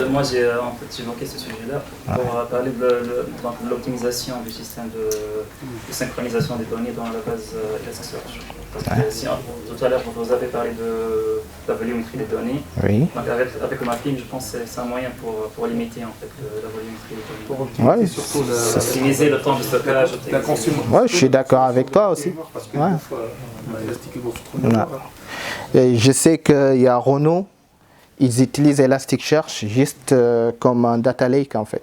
[SPEAKER 10] Moi j'ai évoqué ce sujet-là pour parler de l'optimisation du système de synchronisation des données dans la base Elasticsearch. Parce que tout à l'heure vous avez parlé de la volumétrie des données. Donc avec le mapping, je pense que c'est un moyen pour limiter en fait la volumétrie des données.
[SPEAKER 5] Surtout
[SPEAKER 10] optimiser le temps de stockage.
[SPEAKER 2] Ouais, je suis d'accord avec toi aussi. Et je sais qu'il y a Renault. Ils utilisent Elasticsearch juste comme un data lake en fait,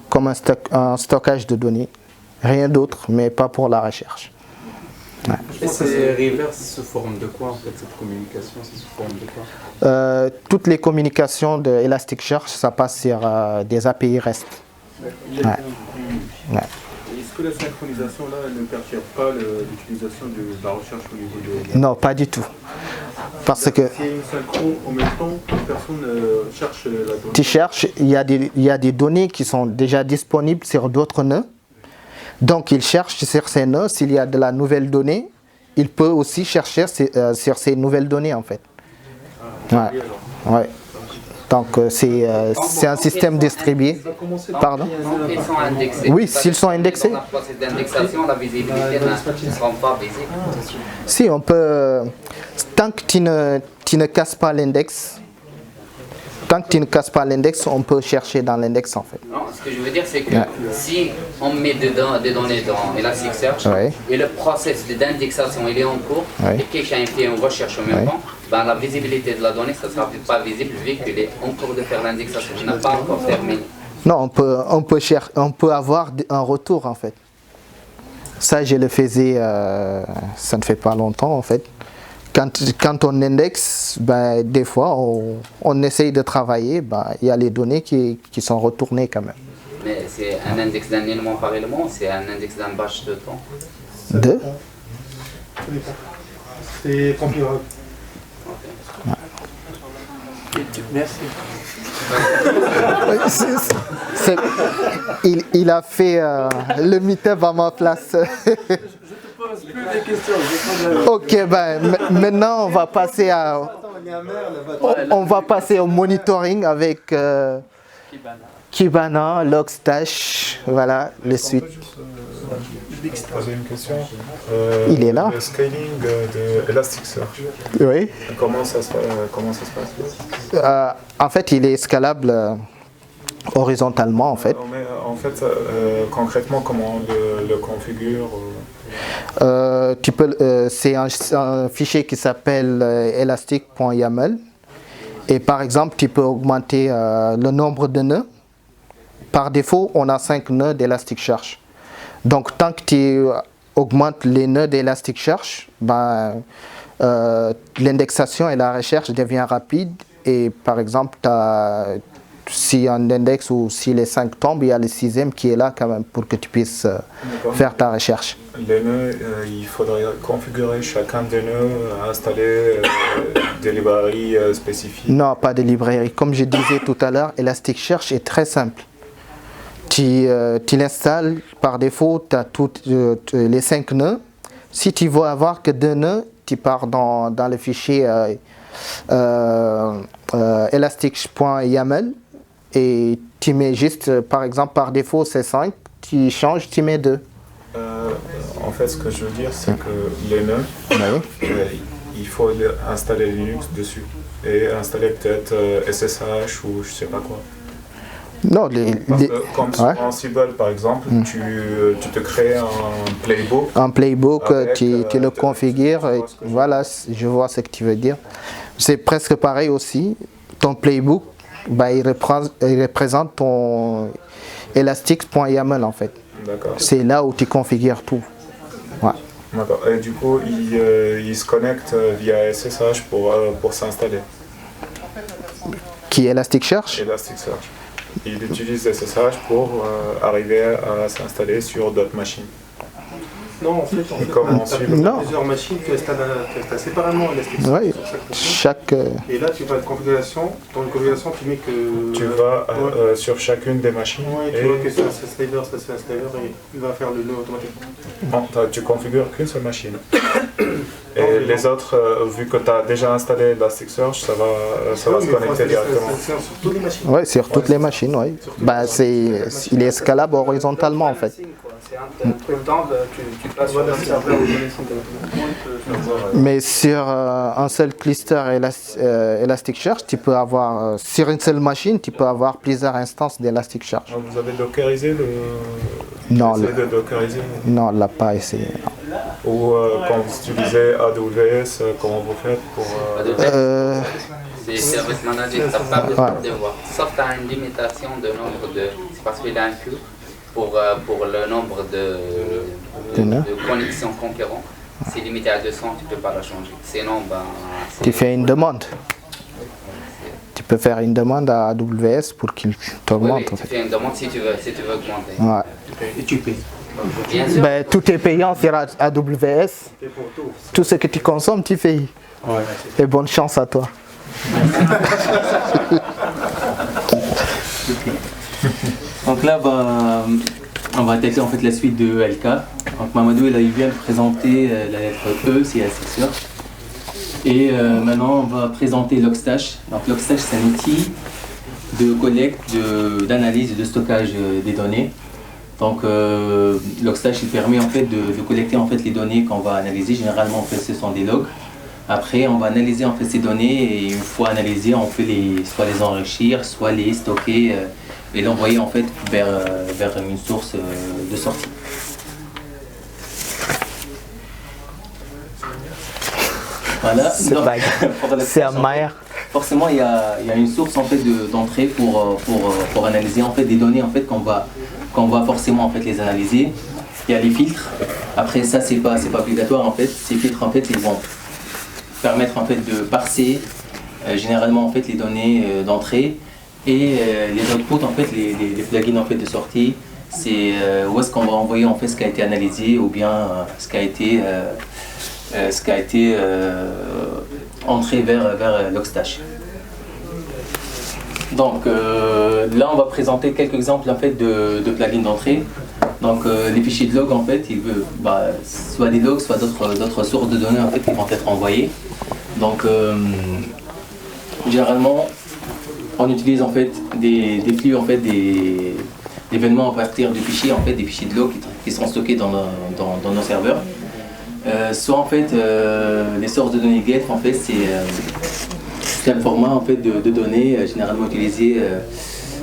[SPEAKER 2] comme un stockage de données, rien d'autre, mais pas pour la recherche.
[SPEAKER 6] Et ces reverse sous forme de quoi en fait, cette communication, c'est sous forme de quoi?
[SPEAKER 2] Toutes les communications de Elasticsearch, ça passe sur des API REST.
[SPEAKER 5] Est-ce que la synchronisation là ne perturbe pas l'utilisation de la recherche au niveau de...
[SPEAKER 2] Non, pas du tout. Parce que...
[SPEAKER 5] S'il y a une synchro en même temps, une personne cherche la donnée.
[SPEAKER 2] Tu cherches, il y a des données qui sont déjà disponibles sur d'autres nœuds. Donc il cherche sur ces nœuds, s'il y a de la nouvelle donnée, il peut aussi chercher sur ces nouvelles données en fait. Ouais. Donc c'est un système distribué. Pardon?
[SPEAKER 8] Ils sont indexés.
[SPEAKER 2] Oui, s'ils sont indexés.
[SPEAKER 8] Dans la procédure d'indexation, la visibilité ne sera pas visible.
[SPEAKER 2] Si, on peut... Tant que tu ne casses pas l'index, on peut chercher dans l'index en fait.
[SPEAKER 8] Non, ce que je veux dire, c'est que si on met des données dans Elasticsearch et le process d'indexation il est en cours et quelqu'un fait une recherche en même temps, ben, la visibilité de la donnée, ça ne sera pas visible vu qu'il est en cours de faire l'indexation. Il n'a pas encore terminé.
[SPEAKER 2] Non, on peut avoir un retour en fait. Ça, je le faisais, ça ne fait pas longtemps en fait. Quand on indexe, ben, des fois, on essaye de travailler, ben, il y a les données qui sont retournées quand même.
[SPEAKER 8] Mais c'est un index d'un élément par élément, c'est un index d'un batch de temps.
[SPEAKER 5] C'est configurable.
[SPEAKER 7] Merci.
[SPEAKER 2] Il a fait le meet-up à ma place.
[SPEAKER 7] Plus des questions.
[SPEAKER 2] Ok, ben maintenant on va passer au monitoring avec Kibana, Logstash, voilà le suite.
[SPEAKER 9] Poser une question.
[SPEAKER 2] Il est là.
[SPEAKER 9] Le scaling de Elasticsearch.
[SPEAKER 2] Oui.
[SPEAKER 9] Comment ça se passe?
[SPEAKER 2] En fait, il est scalable horizontalement en fait.
[SPEAKER 9] En fait, concrètement, comment on le configure?
[SPEAKER 2] C'est un fichier qui s'appelle elastic.yaml et par exemple tu peux augmenter le nombre de nœuds. Par défaut on a 5 nœuds d'Elasticsearch, donc tant que tu augmentes les nœuds d'Elasticsearch, ben, l'indexation et la recherche devient rapide et par exemple, si un index ou si les 5 tombent, il y a le 6e qui est là quand même pour que tu puisses faire ta recherche.
[SPEAKER 9] Les nœuds, il faudrait configurer chacun des nœuds, installer des librairies spécifiques.
[SPEAKER 2] Non, pas de librairie. Comme je disais tout à l'heure, Elasticsearch est très simple. Tu l'installes par défaut, tu as les 5 nœuds. Si tu veux avoir que 2 nœuds, tu pars dans le fichier elastic.yaml et tu mets juste, par exemple, par défaut c'est 5, tu changes, tu mets 2.
[SPEAKER 9] En fait, ce que je veux dire, c'est que les nœuds, il faut installer Linux dessus et installer peut-être SSH ou je sais pas quoi.
[SPEAKER 2] Non,
[SPEAKER 9] Parce que comme sur Ansible par exemple, tu te crées un playbook.
[SPEAKER 2] Un playbook, tu le configures, voilà, je vois ce que tu veux dire. C'est presque pareil aussi. Ton playbook, il représente ton elastic.yaml en fait. C'est là où tu configures tout. Ouais.
[SPEAKER 9] D'accord. Et du coup, il se connecte via SSH pour s'installer.
[SPEAKER 2] Qui est Elasticsearch?
[SPEAKER 9] Elasticsearch. Il utilise SSH pour arriver à s'installer sur d'autres machines.
[SPEAKER 5] Non, en fait, tu as plusieurs machines que tu installes séparément Elasticsearch.
[SPEAKER 2] Oui, chaque...
[SPEAKER 5] Et là, tu vas dans une configuration, tu mets que...
[SPEAKER 9] Tu vas sur chacune des machines.
[SPEAKER 5] Oui, tu vois que c'est un slider, et il va faire le nœud automatiquement.
[SPEAKER 9] Non, tu configures qu'une seule machine. Et les autres, vu que tu as déjà installé Elasticsearch, ça va se connecter directement.
[SPEAKER 5] Sur toutes les machines.
[SPEAKER 2] Oui, sur toutes les machines, oui. Il est scalable horizontalement en fait.
[SPEAKER 7] Tu passes sur le serveur.
[SPEAKER 2] Mais sur un seul cluster Elasticsearch, tu peux avoir, sur une seule machine, tu peux avoir plusieurs instances d'Elasticsearch.
[SPEAKER 9] Vous avez dockerisé le...
[SPEAKER 2] Non,
[SPEAKER 9] non,
[SPEAKER 2] on ne l'a pas essayé.
[SPEAKER 9] Ou quand vous utilisez AWS, comment vous faites pour...
[SPEAKER 8] C'est Service Manager, tu n'as pas besoin de voir. Sauf tu as une limitation de nombre de... C'est parce qu'il a un queue pour le nombre de connexions concurrentes. C'est limité à 200, tu ne peux pas la changer. Sinon,
[SPEAKER 2] tu fais une demande. Tu peux faire une demande à AWS pour qu'il t'augmente.
[SPEAKER 8] Oui, tu fais une demande si tu veux augmenter.
[SPEAKER 2] Ouais.
[SPEAKER 1] Et tu payes.
[SPEAKER 8] Bien sûr.
[SPEAKER 2] Tout est payant sur AWS. Tout ce que tu consommes, tu payes.
[SPEAKER 1] Ouais.
[SPEAKER 2] Et bonne chance à toi.
[SPEAKER 1] Donc là, on va attaquer en fait la suite de LK. Donc Mamadou, il vient de présenter la lettre E, c'est Elasticsearch. Et maintenant, on va présenter Logstash. Donc Logstash, c'est un outil de collecte, d'analyse et de stockage des données. Donc Logstash, il permet en fait de collecter en fait les données qu'on va analyser. Généralement, en fait, ce sont des logs. Après, on va analyser en fait ces données et une fois analysées, on peut soit les enrichir, soit les stocker et l'envoyer en fait vers une source de sortie. Voilà.
[SPEAKER 2] C'est amer.
[SPEAKER 1] Forcément, il y a une source en fait d'entrée pour analyser en fait des données en fait qu'on va forcément en fait les analyser. Il y a les filtres. Après ça, c'est pas obligatoire en fait. Ces filtres en fait, ils vont permettre en fait de parser généralement en fait les données d'entrée et les outputs en fait les plugins en fait de sortie, c'est où est-ce qu'on va envoyer en fait ce qui a été analysé ou bien ce qui a été entré vers Logstash. Donc là on va présenter quelques exemples en fait de plugins d'entrée. Donc les fichiers de log en fait, soit des logs, soit d'autres sources de données en fait qui vont être envoyées. Donc généralement on utilise en fait des flux en fait d'événements à partir de fichiers en fait des fichiers de log qui sont stockés dans nos serveurs. Soit en fait les sources de données get en fait c'est un format en fait de données généralement utilisé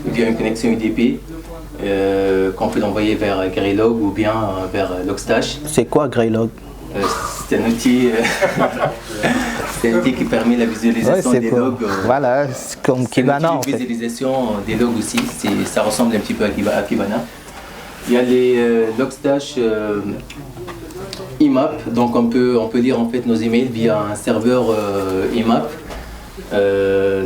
[SPEAKER 1] via une connexion UDP. Qu'on peut l'envoyer vers Greylog ou bien vers Logstash.
[SPEAKER 2] C'est quoi Greylog?
[SPEAKER 1] C'est un outil qui permet la visualisation des logs.
[SPEAKER 2] Voilà, c'est comme Kibana en fait.
[SPEAKER 1] La visualisation des logs aussi, ça ressemble un petit peu à Kibana. Il y a les Logstash IMAP, donc on peut lire en fait nos emails via un serveur IMAP.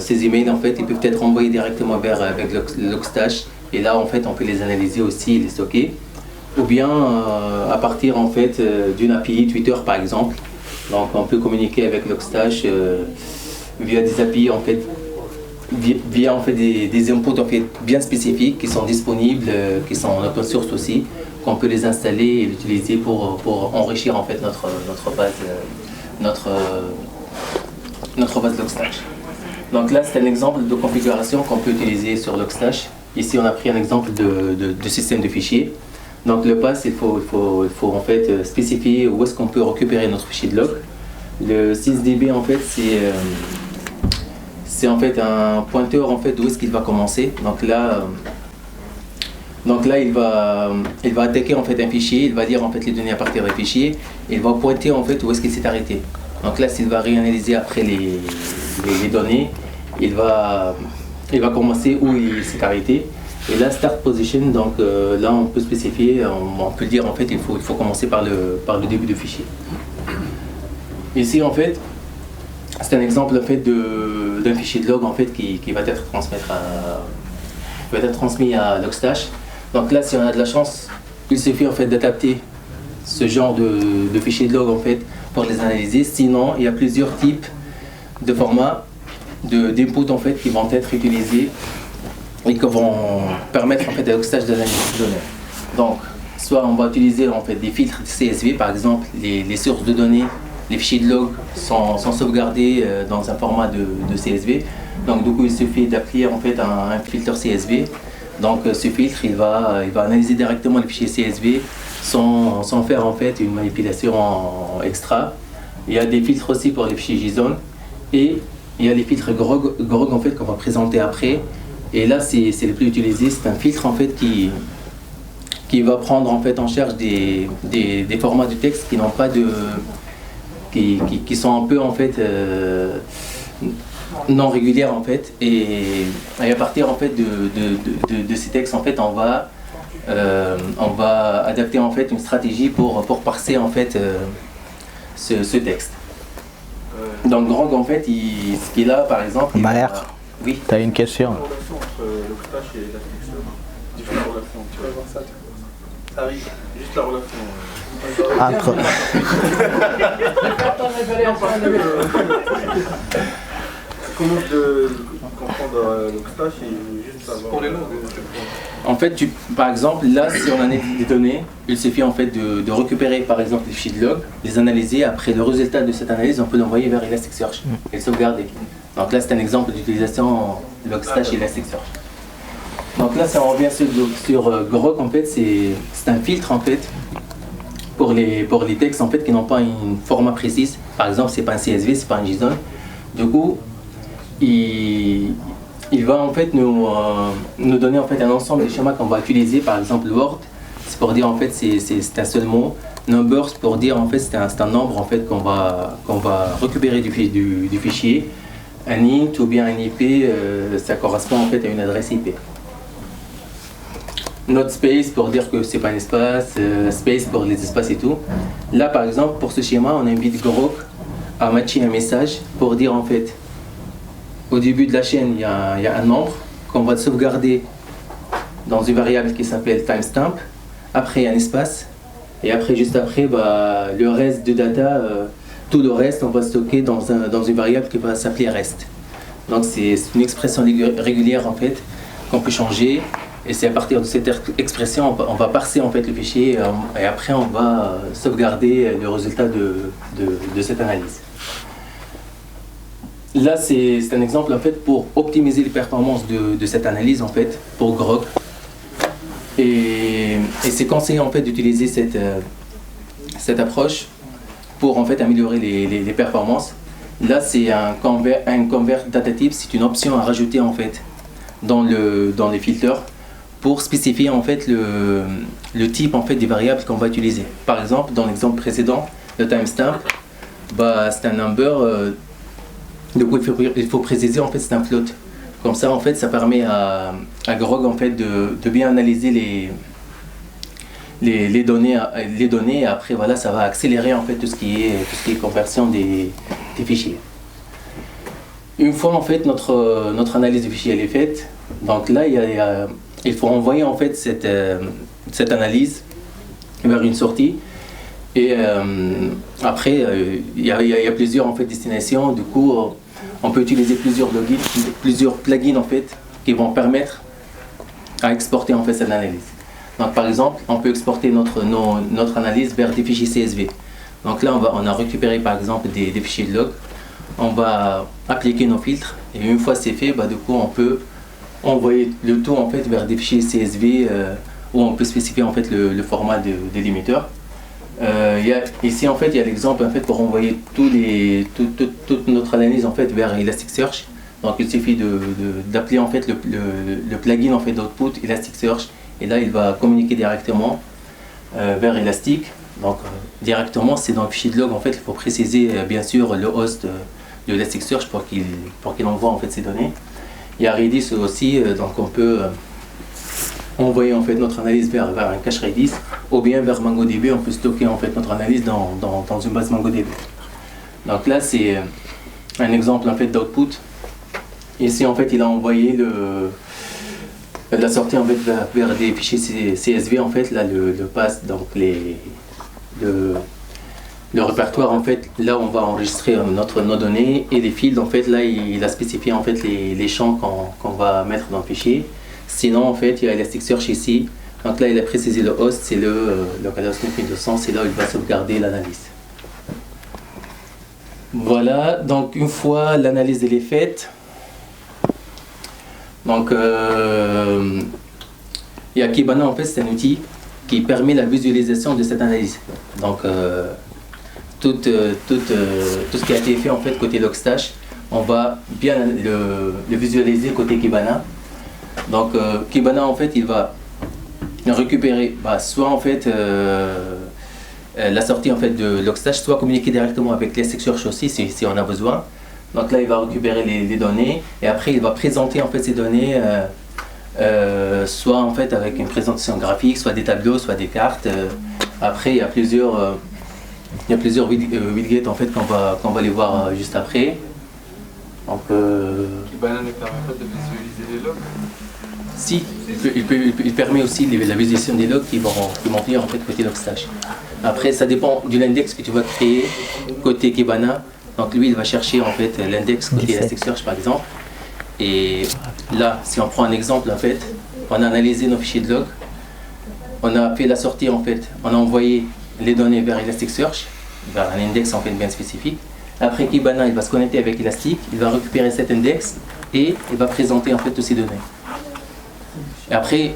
[SPEAKER 1] Ces emails en fait ils peuvent être envoyés directement avec Logstash et là en fait on peut les analyser aussi et les stocker. Ou bien à partir en fait d'une API Twitter par exemple. Donc on peut communiquer avec Logstash via des API en fait via en fait des inputs en fait bien spécifiques qui sont disponibles, qui sont en open source aussi, qu'on peut les installer et l'utiliser pour enrichir en fait notre base Logstash. Donc là c'est un exemple de configuration qu'on peut utiliser sur Logstash. Ici on a pris un exemple de système de fichiers. Donc le pass, il faut en fait spécifier où est-ce qu'on peut récupérer notre fichier de log. Le 6DB en fait c'est en fait un pointeur en fait d'où est-ce qu'il va commencer. Donc là il va attaquer en fait un fichier, il va lire en fait les données à partir des fichiers, et il va pointer en fait où est-ce qu'il s'est arrêté. Donc là s'il va réanalyser après les données, il va commencer où il s'est arrêté. Et là, start position, donc là on peut spécifier, on peut dire en fait il faut commencer par le début du fichier. Ici en fait, c'est un exemple en fait d'un fichier de log en fait qui va être transmis à Logstash. Donc là, si on a de la chance, il suffit en fait d'adapter ce genre de fichier de log en fait pour les analyser. Sinon, il y a plusieurs types de formats d'input en fait qui vont être utilisés et qui vont permettre en fait à Logstash d'analyser ces données. Donc, soit on va utiliser en fait des filtres CSV, par exemple, les sources de données, les fichiers de log sont sauvegardés dans un format de CSV. Donc, du coup, il suffit d'appliquer en fait un filtre CSV. Donc, ce filtre, il va analyser directement les fichiers CSV sans faire en fait une manipulation extra. Il y a des filtres aussi pour les fichiers JSON et il y a les filtres GROG en fait qu'on va présenter après. Et là, c'est le plus utilisé. C'est un filtre en fait qui va prendre en fait en charge des formats de texte qui n'ont pas qui sont un peu en fait non régulières en fait. Et à partir en fait de ces textes en fait, on va adapter en fait une stratégie pour parser en fait ce texte. Donc GROG en fait, ce qu'il a par exemple.
[SPEAKER 2] Maher.
[SPEAKER 1] Oui.
[SPEAKER 2] Tu as une question?
[SPEAKER 5] La relation entre Logstash et Elasticsearch. Différentes relations. Tu vas voir ça. Ça arrive. Juste la relation.
[SPEAKER 2] Entre.
[SPEAKER 5] Comment de comprendre Logstash et juste savoir. Pour les noms.
[SPEAKER 1] En fait, par exemple, là, si on analyse des données, il suffit en fait de récupérer par exemple les fichiers de log, les analyser. Après le résultat de cette analyse, on peut l'envoyer vers Elasticsearch et le sauvegarder. Donc là, c'est un exemple d'utilisation de Logstash et Elasticsearch. Donc là, si on revient sur GROG, en fait, c'est un filtre en fait pour les textes en fait qui n'ont pas un format précis. Par exemple, c'est pas un CSV, c'est pas un JSON. Du coup, il va en fait nous donner en fait un ensemble de schémas qu'on va utiliser. Par exemple, Word, c'est pour dire en fait c'est un seul mot. Numbers, c'est pour dire en fait c'est un nombre en fait qu'on va récupérer du fichier. Un int ou bien un IP, ça correspond en fait à une adresse IP. Not space pour dire que c'est pas un espace, space pour les espaces et tout. Là par exemple pour ce schéma, on invite GROG à matcher un message pour dire en fait au début de la chaîne il y a un nombre qu'on va sauvegarder dans une variable qui s'appelle timestamp. Après il y a un espace et après juste après le reste de data. Tout le reste, on va stocker dans une variable qui va s'appeler rest. Donc c'est une expression régulière en fait qu'on peut changer, et c'est à partir de cette expression on va parser en fait le fichier et après on va sauvegarder le résultat de cette analyse. Là c'est un exemple en fait pour optimiser les performances de cette analyse en fait pour GROG. Et c'est conseillé en fait d'utiliser cette approche pour en fait améliorer les performances. Là c'est un convert data type, c'est une option à rajouter en fait dans les filters pour spécifier en fait le type en fait des variables qu'on va utiliser. Par exemple, dans l'exemple précédent, le timestamp, c'est un number, du coup il faut préciser en fait c'est un float. Comme ça en fait ça permet à GROG en fait de bien analyser les données et après voilà ça va accélérer en fait tout ce qui est conversion des fichiers. une fois en fait notre analyse du fichier elle est faite, donc là il faut envoyer en fait cette analyse vers une sortie. Et après, il y a plusieurs en fait, destinations. Du coup, on peut utiliser plusieurs plugins en fait, qui vont permettre à exporter en fait, cette analyse. Donc, par exemple, on peut exporter notre analyse vers des fichiers CSV. Donc là, on a récupéré par exemple des fichiers de log. On va appliquer nos filtres. Et une fois c'est fait, du coup, on peut envoyer le tout en fait, vers des fichiers CSV où on peut spécifier en fait, le format de limiteur. Ici en fait il y a l'exemple en fait, pour envoyer toute notre analyse en fait, vers Elasticsearch. Donc il suffit d'appeler en fait, le plugin en fait, d'output Elasticsearch et là il va communiquer directement vers Elastic. Donc directement c'est dans le fichier de log en fait, il faut préciser bien sûr le host de Elasticsearch pour qu'il envoie en fait, ces données. Il y a Redis aussi, donc on peut envoyer en fait notre analyse vers un cache Redis ou bien vers MongoDB, on peut stocker en fait notre analyse dans une base MongoDB. Donc là c'est un exemple en fait d'output. Ici en fait il a envoyé la sortie en fait vers des fichiers CSV en fait, là le pass, donc le répertoire en fait, là on va enregistrer nos données et les fields en fait, là il a spécifié en fait les champs qu'on va mettre dans le fichier. Sinon, en fait, il y a Elasticsearch ici. Donc là, il a précisé le host, c'est le localhost 1200, c'est là où il va sauvegarder l'analyse. Voilà, donc une fois l'analyse est faite, donc il y a Kibana, en fait, c'est un outil qui permet la visualisation de cette analyse. Donc tout ce qui a été fait en fait côté Logstash, on va bien le visualiser côté Kibana. Donc Kibana en fait il va récupérer soit en fait la sortie en fait de Logstash, soit communiquer directement avec Elasticsearch aussi si on a besoin. Donc là il va récupérer les données et après il va présenter en fait ces données soit en fait avec une présentation graphique, soit des tableaux, soit des cartes. Après il y a plusieurs widgets en fait qu'on va les voir juste après. Donc
[SPEAKER 6] Kibana ne permet pas de visualiser les logs.
[SPEAKER 1] Si, il permet aussi la visualisation des logs qui vont venir en fait côté Logstash. Après, ça dépend de l'index que tu vas créer côté Kibana. Donc lui, il va chercher en fait l'index côté Elasticsearch par exemple. Et là, si on prend un exemple en fait, on a analysé nos fichiers de log, on a fait la sortie en fait, on a envoyé les données vers Elasticsearch, vers un index en fait bien spécifique. Après Kibana, il va se connecter avec Elastic, il va récupérer cet index et il va présenter en fait toutes ces données. Et après,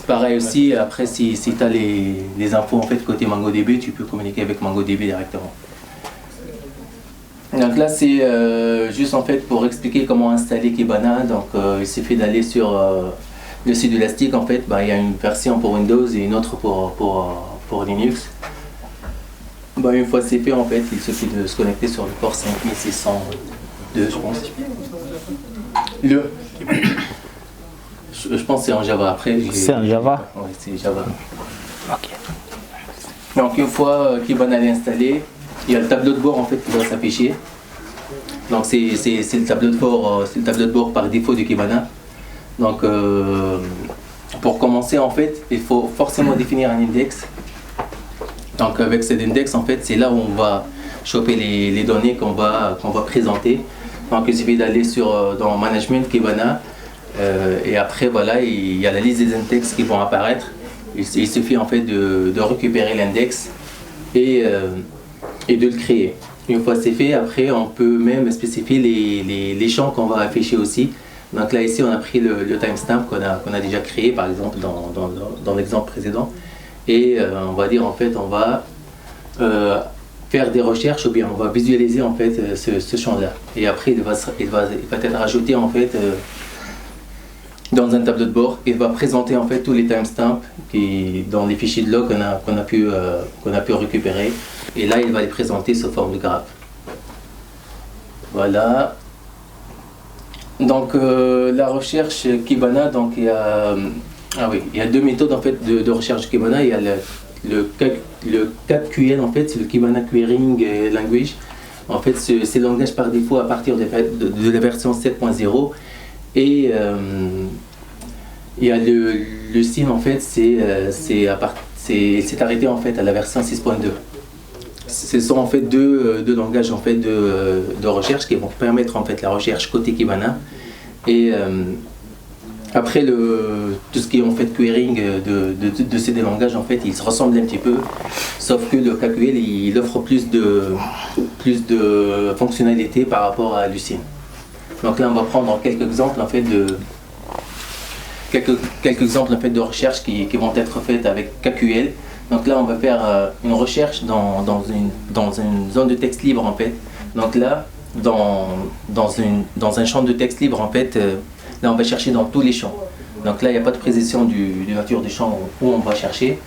[SPEAKER 1] pareil aussi, après si tu as les infos en fait côté MongoDB, tu peux communiquer avec MongoDB directement. Donc là c'est juste en fait pour expliquer comment installer Kibana. Donc il suffit d'aller sur le site d'Elastic en fait, il y a une version pour Windows et une autre pour Linux. Une fois c'est fait en fait, il suffit de se connecter sur le port 5602 je pense. Je pense que c'est en Java après.
[SPEAKER 2] C'est en Java?
[SPEAKER 1] Oui, c'est Java.
[SPEAKER 2] Ok.
[SPEAKER 1] Donc une fois Kibana est installé, il y a le tableau de bord en fait qui va s'afficher. Donc c'est le tableau de bord par défaut de Kibana. Donc pour commencer en fait, il faut forcément définir un index. Donc avec cet index en fait, c'est là où on va choper les données qu'on va présenter. Donc il suffit d'aller dans Management Kibana et après voilà, il y a la liste des index qui vont apparaître. Il suffit en fait de récupérer l'index et de le créer. Une fois c'est fait, après on peut même spécifier les champs qu'on va afficher aussi. Donc là ici on a pris le timestamp qu'on a déjà créé par exemple dans l'exemple précédent et on va dire en fait on va faire des recherches ou bien on va visualiser en fait ce champ-là. Et après il va être rajouté en fait dans un tableau de bord. Il va présenter en fait tous les timestamps dans les fichiers de log qu'on a pu récupérer. Et là il va les présenter sous forme de graphe. Voilà. Donc la recherche Kibana, donc il y a deux méthodes en fait de recherche Kibana. Il y a le KQL en fait, c'est le Kibana Querying Language. En fait, c'est le langage par défaut à partir de la version 7.0. Et il y a le SIN, en fait, c'est arrêté en fait à la version 6.2. Ce sont en fait deux langages en fait de recherche qui vont permettre en fait la recherche côté Kibana. Et après tout ce qui est en fait querying de ces deux langages, en fait, ils se ressemblent un petit peu, sauf que le KQL il offre plus de fonctionnalités par rapport à Lucene. Donc là, on va prendre quelques exemples en fait de recherche qui vont être faites avec KQL. Donc là, on va faire une recherche dans une zone de texte libre en fait. Donc là, dans un champ de texte libre en fait, là on va chercher dans tous les champs. Donc là, il n'y a pas de précision de nature du champ où on va chercher.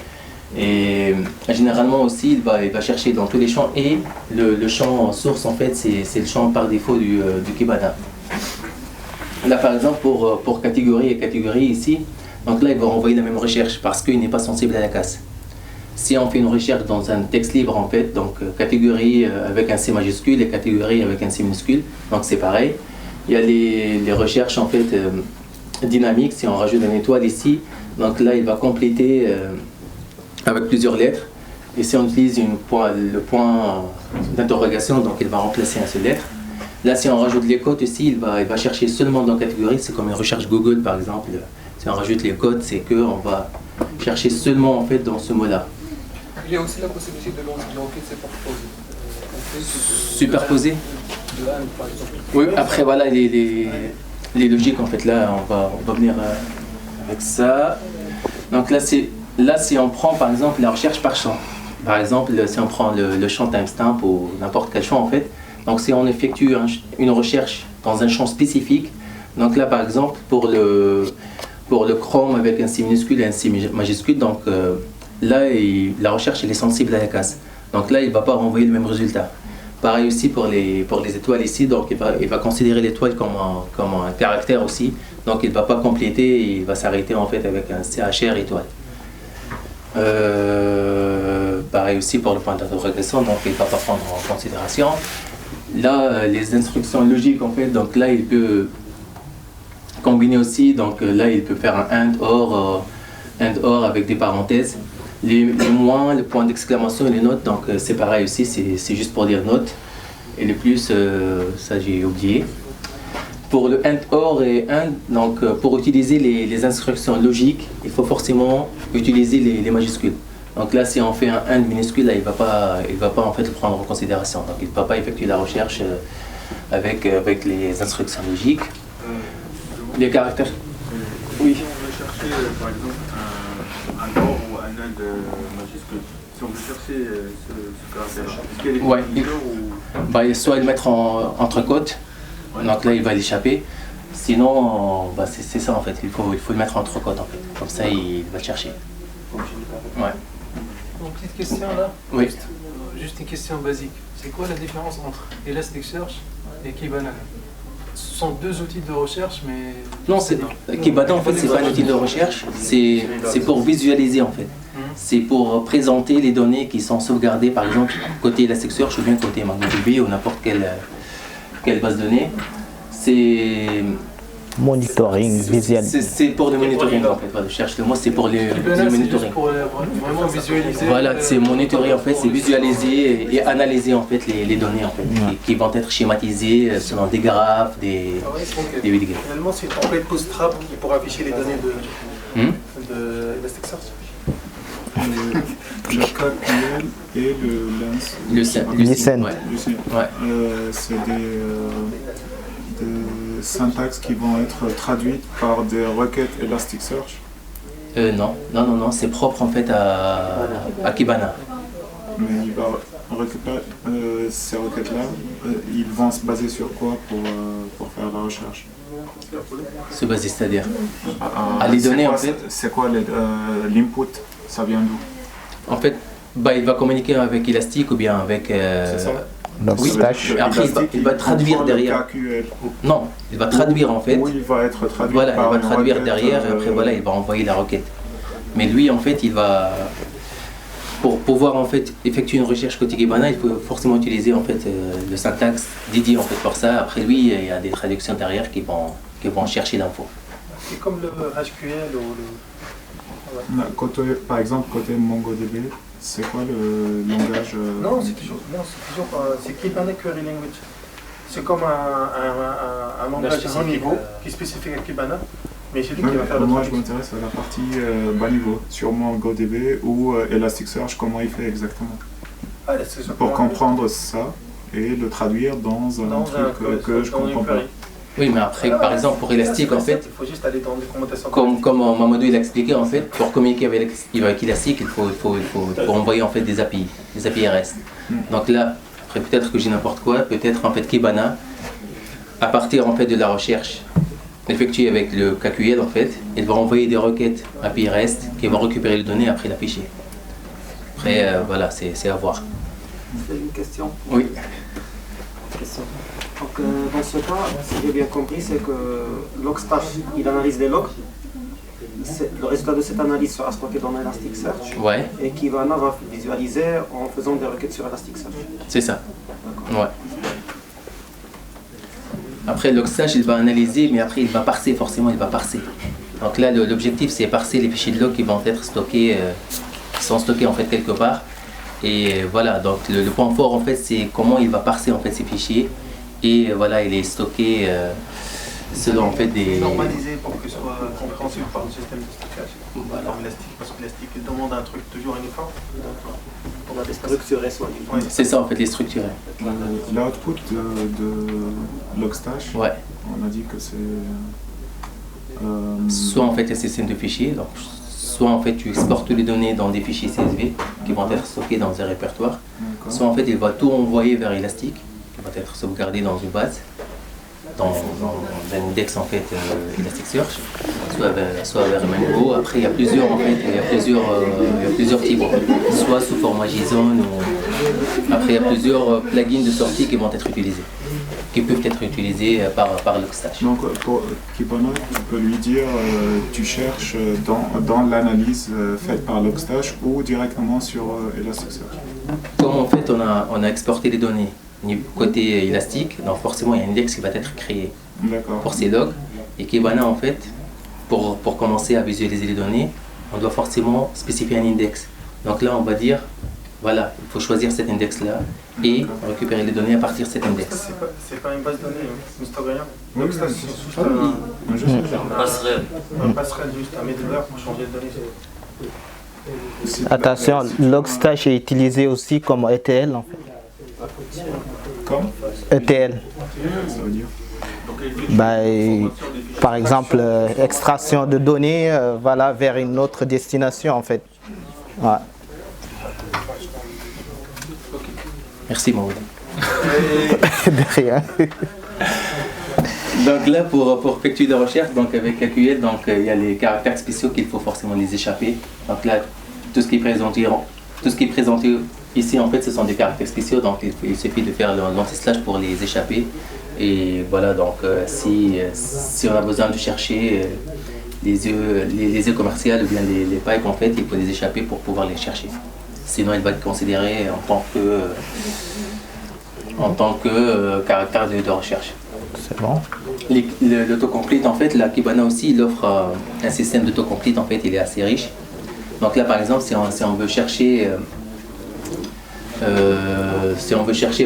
[SPEAKER 1] Et généralement aussi, il va chercher dans tous les champs. Et le champ source en fait, c'est le champ par défaut du Kibana. Là par exemple, pour catégorie et catégorie ici, donc là il va renvoyer la même recherche parce qu'il n'est pas sensible à la casse. Si on fait une recherche dans un texte libre en fait, donc catégorie avec un C majuscule et catégorie avec un C minuscule, donc c'est pareil. Il y a les recherches en fait dynamiques, si on rajoute une étoile ici, donc là il va compléter avec plusieurs lettres. Et si on utilise le point d'interrogation, donc il va remplacer une seule lettre. Là, si on rajoute les codes ici, il va chercher seulement dans catégorie. C'est comme une recherche Google, par exemple. Si on rajoute les codes, c'est qu'on va chercher seulement en fait dans ce mot-là.
[SPEAKER 11] Il y a aussi la possibilité de l'enquête
[SPEAKER 1] superposée.
[SPEAKER 11] De Anne, par exemple.
[SPEAKER 1] Oui, après voilà les logiques en fait. Là, on va venir avec ça. Donc là, si on prend par exemple la recherche par champ. Par exemple, si on prend le champ timestamp ou n'importe quel champ en fait. Donc si on effectue une recherche dans un champ spécifique, donc là par exemple pour le Chrome avec un C minuscule et un C majuscule, donc là la recherche elle est sensible à la casse. Donc là il ne va pas renvoyer le même résultat. Pareil aussi pour les étoiles ici, donc il va considérer l'étoile comme un caractère aussi, donc il ne va pas compléter, il va s'arrêter en fait avec un CHR étoile. Pareil aussi pour le point d'interrogation, donc il ne va pas prendre en considération. Là, les instructions logiques, en fait, donc là, il peut combiner aussi, donc là, il peut faire un AND OR avec des parenthèses. Les moins, le point d'exclamation et les notes, donc c'est pareil aussi, c'est juste pour dire notes. Et le plus, ça j'ai oublié. Pour le AND OR et AND, donc pour utiliser les instructions logiques, il faut forcément utiliser les majuscules. Donc là, si on fait un AND minuscule, là, il va pas en fait le prendre en considération. Donc il ne va pas effectuer la recherche avec les instructions logiques. Les caractères. Oui.
[SPEAKER 12] Si on veut chercher par exemple un OR ou un AND majuscule, si on veut chercher ce caractère, est-ce qu'il y a des
[SPEAKER 1] ou... soit le mettre entre côtes, donc là il va l'échapper. Sinon, c'est ça en fait, il faut le mettre entre côtes en fait. Comme ça il va le chercher. Ouais.
[SPEAKER 11] Une petite question là.
[SPEAKER 1] Oui.
[SPEAKER 11] Juste une question basique. C'est quoi la différence entre Elasticsearch et Kibana? Ce sont deux outils de recherche, mais...
[SPEAKER 1] Non, Kibana en fait c'est pas un outil de recherche, c'est pour visualiser en fait. C'est pour présenter les données qui sont sauvegardées par exemple côté Elasticsearch ou bien côté MongoDB ou n'importe quelle base de données. C'est...
[SPEAKER 2] Monitoring, visuel.
[SPEAKER 1] C'est pour le monitoring en fait, voilà, je cherche le mot, c'est pour le monitoring.
[SPEAKER 11] Pour vraiment visualiser.
[SPEAKER 1] Voilà, c'est monitorer en fait, c'est visualiser et analyser en fait les données en fait, qui vont être schématisées selon des graphes, des vidéos.
[SPEAKER 5] Finalement, c'est une template Bootstrap qui pourra afficher les données de Elasticsearch.
[SPEAKER 9] Le KQL et le
[SPEAKER 2] Lucene.
[SPEAKER 9] C'est des syntaxes qui vont être traduites par des requêtes Elasticsearch.
[SPEAKER 1] Non, c'est propre en fait à Kibana.
[SPEAKER 9] Mais il va récupérer ces requêtes-là, ils vont se baser sur quoi pour faire la recherche?
[SPEAKER 1] Se baser, c'est-à-dire les données en fait.
[SPEAKER 9] C'est quoi l'input? Ça vient d'où?
[SPEAKER 1] En fait, il va communiquer avec Elastic ou bien avec...
[SPEAKER 2] oui,
[SPEAKER 1] après il va traduire derrière. Non, il va traduire en fait.
[SPEAKER 9] Oui, il va être traduit.
[SPEAKER 1] Voilà, il va traduire derrière et après voilà, il va envoyer la requête. Mais lui en fait, il va pour pouvoir en fait effectuer une recherche côté Kibana, il faut forcément utiliser en fait le syntaxe dédié en fait pour ça. Après lui, il y a des traductions derrière qui vont chercher l'info.
[SPEAKER 11] C'est comme le SQL ou le...
[SPEAKER 9] Côté, par exemple, côté MongoDB, c'est quoi le langage
[SPEAKER 11] Non, c'est toujours c'est Kibana Query Language. C'est comme un langage haut niveau qui est spécifique à Kibana. Mais c'est lui qui va faire le
[SPEAKER 9] moi,
[SPEAKER 11] travail.
[SPEAKER 9] je m'intéresse à la partie bas niveau, sur MongoDB ou Elasticsearch, comment il fait exactement. Pour comprendre ça et le traduire dans un truc que je ne comprends pas.
[SPEAKER 1] Oui, mais après, par exemple, pour Elastic, en fait,
[SPEAKER 11] il faut juste aller dans les commentations.
[SPEAKER 1] comme Mamadou il a expliqué, en fait, pour communiquer avec Elastic, il faut envoyer en fait des API REST. Donc là, après peut-être que j'ai n'importe quoi, peut-être en fait Kibana, à partir en fait de la recherche effectuée avec le KQL, en fait, il va envoyer des requêtes API REST qui vont récupérer les données après l'afficher. Après, voilà, c'est à voir.
[SPEAKER 4] C'est une question.
[SPEAKER 1] Oui.
[SPEAKER 4] Question. Donc, dans ce cas, si j'ai bien compris, c'est que Logstash, il analyse les logs. Le résultat de cette analyse sera stocké dans Elasticsearch.
[SPEAKER 1] Ouais.
[SPEAKER 4] Et Kibana va visualiser en faisant des requêtes sur Elasticsearch.
[SPEAKER 1] C'est ça. Ouais. Après, Logstash, il va analyser, mais après, il va parser, forcément, il va parser. Donc là, l'objectif, c'est parser les fichiers de log qui vont être stockés, qui sont stockés en fait quelque part. Et voilà, donc le point fort, en fait, c'est comment il va parser en fait ces fichiers. Et voilà, il est stocké selon en fait des...
[SPEAKER 11] Normalisé pour qu'il soit compréhensible par le système de stockage. Voilà. Comme Elastic, parce que Elastic, il demande un truc toujours uniforme.
[SPEAKER 4] On va les structurer soit uniforme.
[SPEAKER 1] C'est ça, en fait, les structurer.
[SPEAKER 9] L'output de Logstash,
[SPEAKER 1] ouais.
[SPEAKER 9] On a dit que c'est...
[SPEAKER 1] Soit en fait un système de fichiers, donc soit en fait tu exportes les données dans des fichiers CSV qui vont être stockés dans un répertoire, soit en fait il va tout envoyer vers Elastic, qui va être sauvegardé dans une base, dans un index en fait Elasticsearch, soit vers Mongo. Après il y a plusieurs en fait, il y a plusieurs types, soit sous format JSON ou après il y a plusieurs plugins de sortie qui vont être utilisés, qui peuvent être utilisés par Logstash.
[SPEAKER 9] Donc pour Kibana, tu peux lui dire tu cherches dans l'analyse faite par Logstash ou directement sur Elasticsearch.
[SPEAKER 1] Comme en fait on a exporté les données côté Elastic, donc forcément il y a un index qui va être créé pour ces logs. Et Kibana en fait, pour commencer à visualiser les données, on doit forcément spécifier un index. Donc là on va dire, voilà, il faut choisir cet index-là et récupérer les données à partir de cet index.
[SPEAKER 11] C'est pas une base de données, un historien.
[SPEAKER 9] Oui,
[SPEAKER 11] Donc ça, c'est juste un passerelle. Un passerelle, juste un middleware pour changer de données.
[SPEAKER 2] Attention, Logstash est utilisé aussi comme ETL en fait.
[SPEAKER 9] Comme
[SPEAKER 2] ETL.
[SPEAKER 9] Ça veut dire
[SPEAKER 2] par exemple, extraction de données voilà, vers une autre destination en fait. Ouais.
[SPEAKER 1] Merci Maud.
[SPEAKER 2] De rien.
[SPEAKER 1] Donc là pour effectuer la recherche, donc avec KQL, donc il y a les caractères spéciaux qu'il faut forcément les échapper. Donc là tout ce qui est présenté ici en fait ce sont des caractères spéciaux, donc il suffit de faire l'anti-slash pour les échapper. Et voilà, donc si on a besoin de chercher les œufs commerciales ou bien les pipes en fait, il faut les échapper pour pouvoir les chercher. Sinon il va être considéré en tant que caractère de recherche.
[SPEAKER 2] C'est bon.
[SPEAKER 1] L'autocomplete en fait, la Kibana aussi il offre un système d'autocomplete en fait, il est assez riche. Donc là par exemple si on veut chercher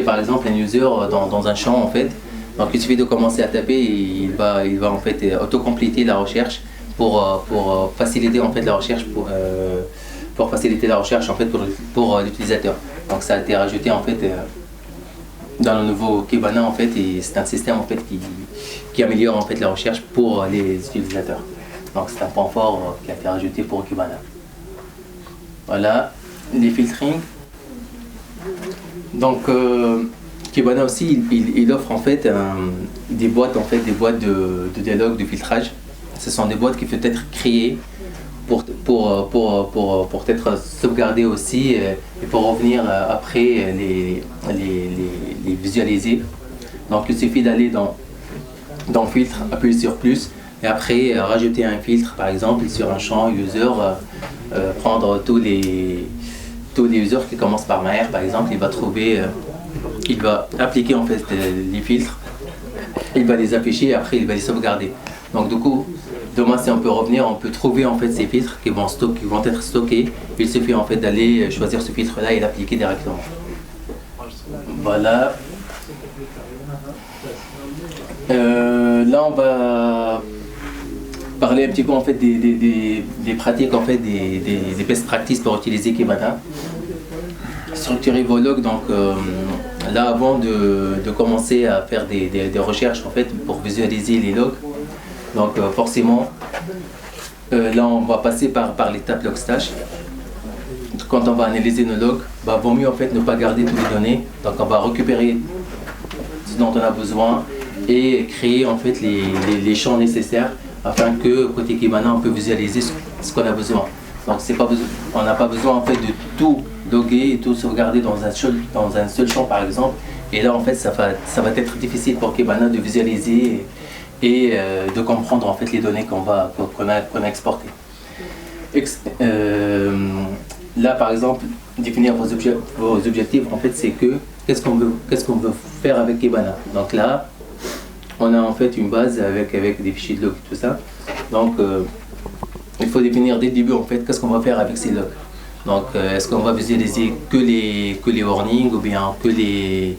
[SPEAKER 1] par exemple un user dans un champ en fait, donc il suffit de commencer à taper et il va en fait autocompléter la recherche pour faciliter en fait la recherche pour faciliter la recherche en fait pour l'utilisateur. Donc ça a été rajouté en fait dans le nouveau Kibana en fait, et c'est un système en fait qui améliore en fait la recherche pour les utilisateurs. Donc c'est un point fort qui a été rajouté pour Kibana. Voilà, les filtering. Donc Kibana aussi il offre en fait des boîtes de dialogue de filtrage. Ce sont des boîtes qui peuvent être créées pour être sauvegardées aussi et pour revenir après les visualiser. Donc il suffit d'aller dans filtre, appuyer sur plus et après rajouter un filtre par exemple sur un champ user, prendre tous tous les users qui commencent par Maher par exemple, il va trouver, il va appliquer en fait les filtres, il va les afficher et après il va les sauvegarder. Donc du coup, demain si on peut revenir, on peut trouver en fait ces filtres qui vont être stockés. Il suffit en fait d'aller choisir ce filtre là et l'appliquer directement. Voilà. Là on va parler un petit peu en fait des pratiques en fait des best practices pour utiliser Kibana. Structurer vos logs, donc là avant de commencer à faire des recherches en fait pour visualiser les logs, donc forcément là on va passer par l'étape logstash. Quand on va analyser nos logs, vaut mieux en fait ne pas garder toutes les données, donc on va récupérer ce dont on a besoin et créer en fait les champs nécessaires afin que côté Kibana on peut visualiser ce qu'on a besoin. Donc on n'a pas besoin en fait de tout loguer et tout sauvegarder dans un seul champ par exemple. Et là en fait ça va être difficile pour Kibana de visualiser et de comprendre en fait les données qu'on a exportées. Là par exemple, définir vos objectifs en fait c'est que qu'est-ce qu'on veut faire avec Kibana. Donc là on a en fait une base avec des fichiers de log et tout ça. Donc il faut définir dès le début en fait qu'est-ce qu'on va faire avec ces logs. Donc est-ce qu'on va visualiser que les warnings ou bien que les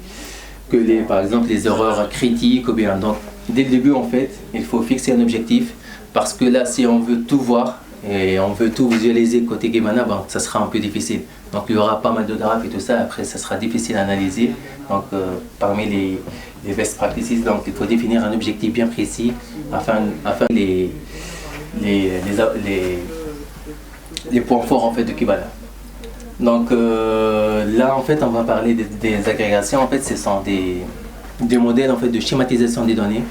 [SPEAKER 1] par exemple les erreurs critiques ou bien. Donc dès le début en fait il faut fixer un objectif parce que là si on veut tout voir et on veut tout visualiser côté Kibana, ça sera un peu difficile. Donc il y aura pas mal de graphes et tout ça, après ça sera difficile à analyser. Donc parmi les best practices, donc il faut définir un objectif bien précis afin les points forts en fait de Kibana. Donc là en fait on va parler des agrégations. En fait ce sont des modèles en fait de schématisation des données.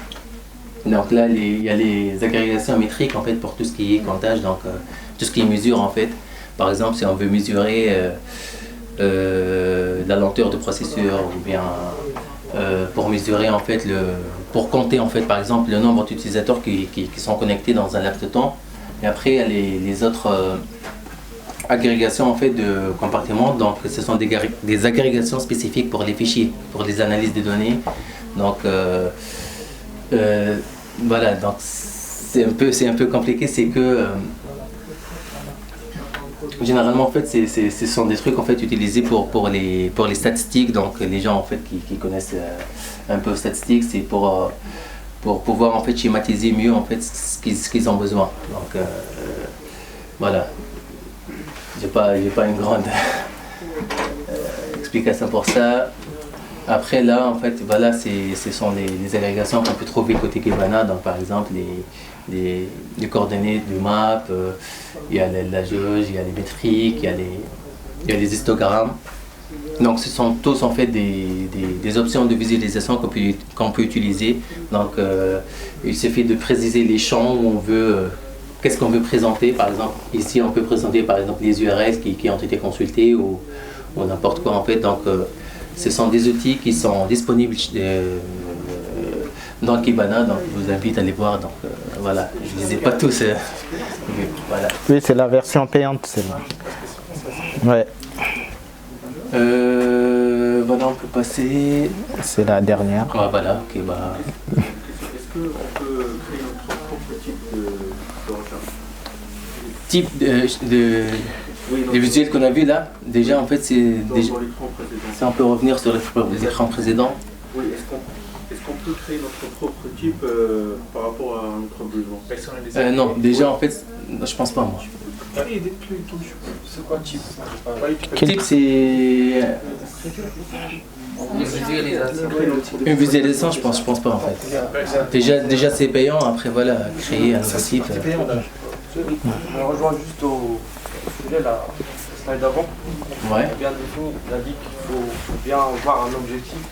[SPEAKER 1] Donc là il y a les agrégations métriques en fait pour tout ce qui est comptage, donc tout ce qui est mesure en fait. Par exemple si on veut mesurer la lenteur de processeur ou bien pour mesurer en fait pour compter en fait par exemple le nombre d'utilisateurs qui sont connectés dans un laps de temps. Et après il y a les autres agrégations en fait de compartiments. Donc ce sont des agrégations spécifiques pour les fichiers, pour les analyses des données. Donc voilà, donc c'est un peu compliqué, c'est que généralement en fait ce sont des trucs en fait utilisés pour les statistiques. Donc les gens en fait qui connaissent un peu statistiques, c'est pour pouvoir en fait schématiser mieux en fait ce qu'ils ont besoin. Donc voilà, j'ai pas une grande explication pour ça. Après là en fait voilà, ce sont les agrégations qu'on peut trouver côté Kibana. Donc par exemple les coordonnées du map, il y a la jauge, il y a les métriques, il y a les histogrammes. Donc ce sont tous en fait des options de visualisation qu'on peut utiliser. Donc il suffit de préciser les champs où on veut, qu'est-ce qu'on veut présenter. Par exemple ici on peut présenter par exemple les URL qui ont été consultés ou n'importe quoi en fait. Donc ce sont des outils qui sont disponibles dans Kibana, donc je vous invite à les voir. Donc voilà, je ne les ai pas tous. Voilà.
[SPEAKER 2] Oui, c'est la version payante, celle-là. Ouais.
[SPEAKER 1] Voilà, on peut passer.
[SPEAKER 2] C'est la dernière.
[SPEAKER 1] Ah, voilà, ok, bah.
[SPEAKER 12] Est-ce qu'on peut créer notre propre type de recherche?
[SPEAKER 1] Les visuels qu'on a vus là, déjà en fait c'est déjà. Si on peut revenir sur les écrans précédents.
[SPEAKER 12] Oui, est-ce qu'on peut créer notre propre type par rapport à notre besoin?
[SPEAKER 1] Non, déjà en fait, je pense pas moi.
[SPEAKER 11] C'est quoi type?
[SPEAKER 1] Type c'est une visualisation, je pense pas en fait. Déjà c'est payant, après voilà, créer un nouveau type.
[SPEAKER 13] On rejoint juste au sujet, la slide d'avant.
[SPEAKER 1] Ouais.
[SPEAKER 13] Bien défini, il a dit qu'il faut bien avoir un objectif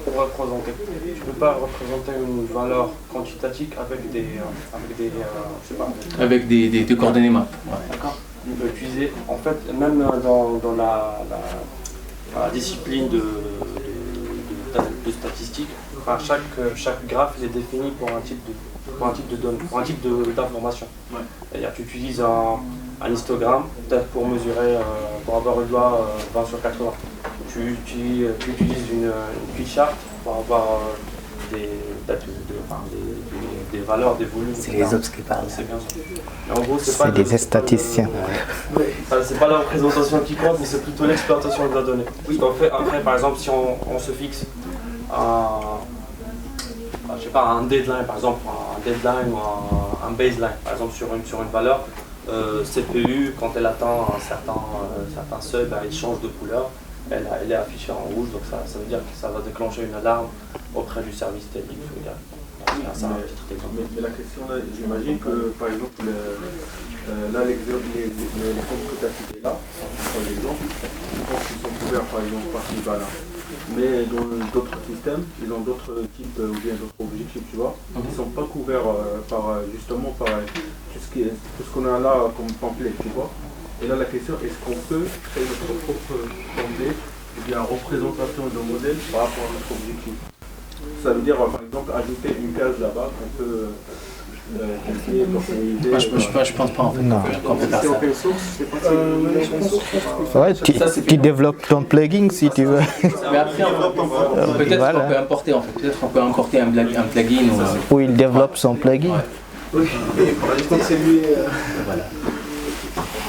[SPEAKER 13] pour représenter. Tu ne peux pas représenter une valeur quantitative avec
[SPEAKER 1] des coordonnées map. Ouais.
[SPEAKER 13] D'accord. On peut utiliser, en fait, même dans la discipline de statistique, enfin, chaque graphe est défini pour un type de données, pour un type d'information. Ouais. C'est-à-dire que tu utilises un histogramme, peut-être pour mesurer, pour avoir une loi 20 sur 80. Tu utilises une quick chart pour avoir des valeurs, des volumes.
[SPEAKER 2] C'est les ops qui parlent.
[SPEAKER 13] C'est bien ça. Mais en gros,
[SPEAKER 2] c'est des statisticiens.
[SPEAKER 13] C'est pas la représentation qui compte, mais c'est plutôt l'exploitation de la donnée. Oui, en fait, après, par exemple, si on se fixe je sais pas, un deadline, par exemple, un deadline ou un baseline, par exemple, sur une valeur, CPU, quand elle atteint un certain seuil, elle change de couleur. Elle est affichée en rouge, donc ça veut dire que ça va déclencher une alarme auprès du service technique.
[SPEAKER 12] Mais la question là, j'imagine que par exemple, là l'exemple que tu as cité là, par exemple, ils sont couverts par exemple par Kibana. Mais dans d'autres systèmes, ils ont d'autres types ou bien d'autres objectifs, tu vois, qui ne sont pas couverts justement par tout ce qu'on a là comme template, tu vois. Et là la question, est-ce qu'on peut créer notre propre template ou bien représentation d'un modèle par rapport à notre objectif? Ça veut dire par exemple ajouter une case là-bas qu'on peut
[SPEAKER 1] je pense pas en fait qu'on peut faire ça.
[SPEAKER 2] Ouais, tu développes ton plugin si tu veux.
[SPEAKER 1] Mais après, peut-être qu'on peut importer en fait. Peut-être qu'on peut importer un plugin
[SPEAKER 2] ou il développe son plugin.
[SPEAKER 5] Oui, pour l'instant c'est lui.
[SPEAKER 1] Voilà.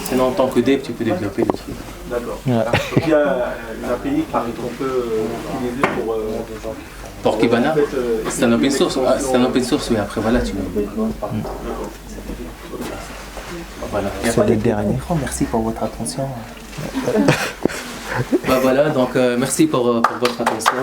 [SPEAKER 1] Sinon en tant que dev tu peux développer le truc.
[SPEAKER 12] D'accord. Donc il y a une API qu'on peut utiliser
[SPEAKER 1] pour Kibana, c'est un open source. C'est un open source, mais après voilà tu. Voilà.
[SPEAKER 2] C'est le dernier.
[SPEAKER 1] Merci pour votre attention. Voilà, donc merci pour votre attention.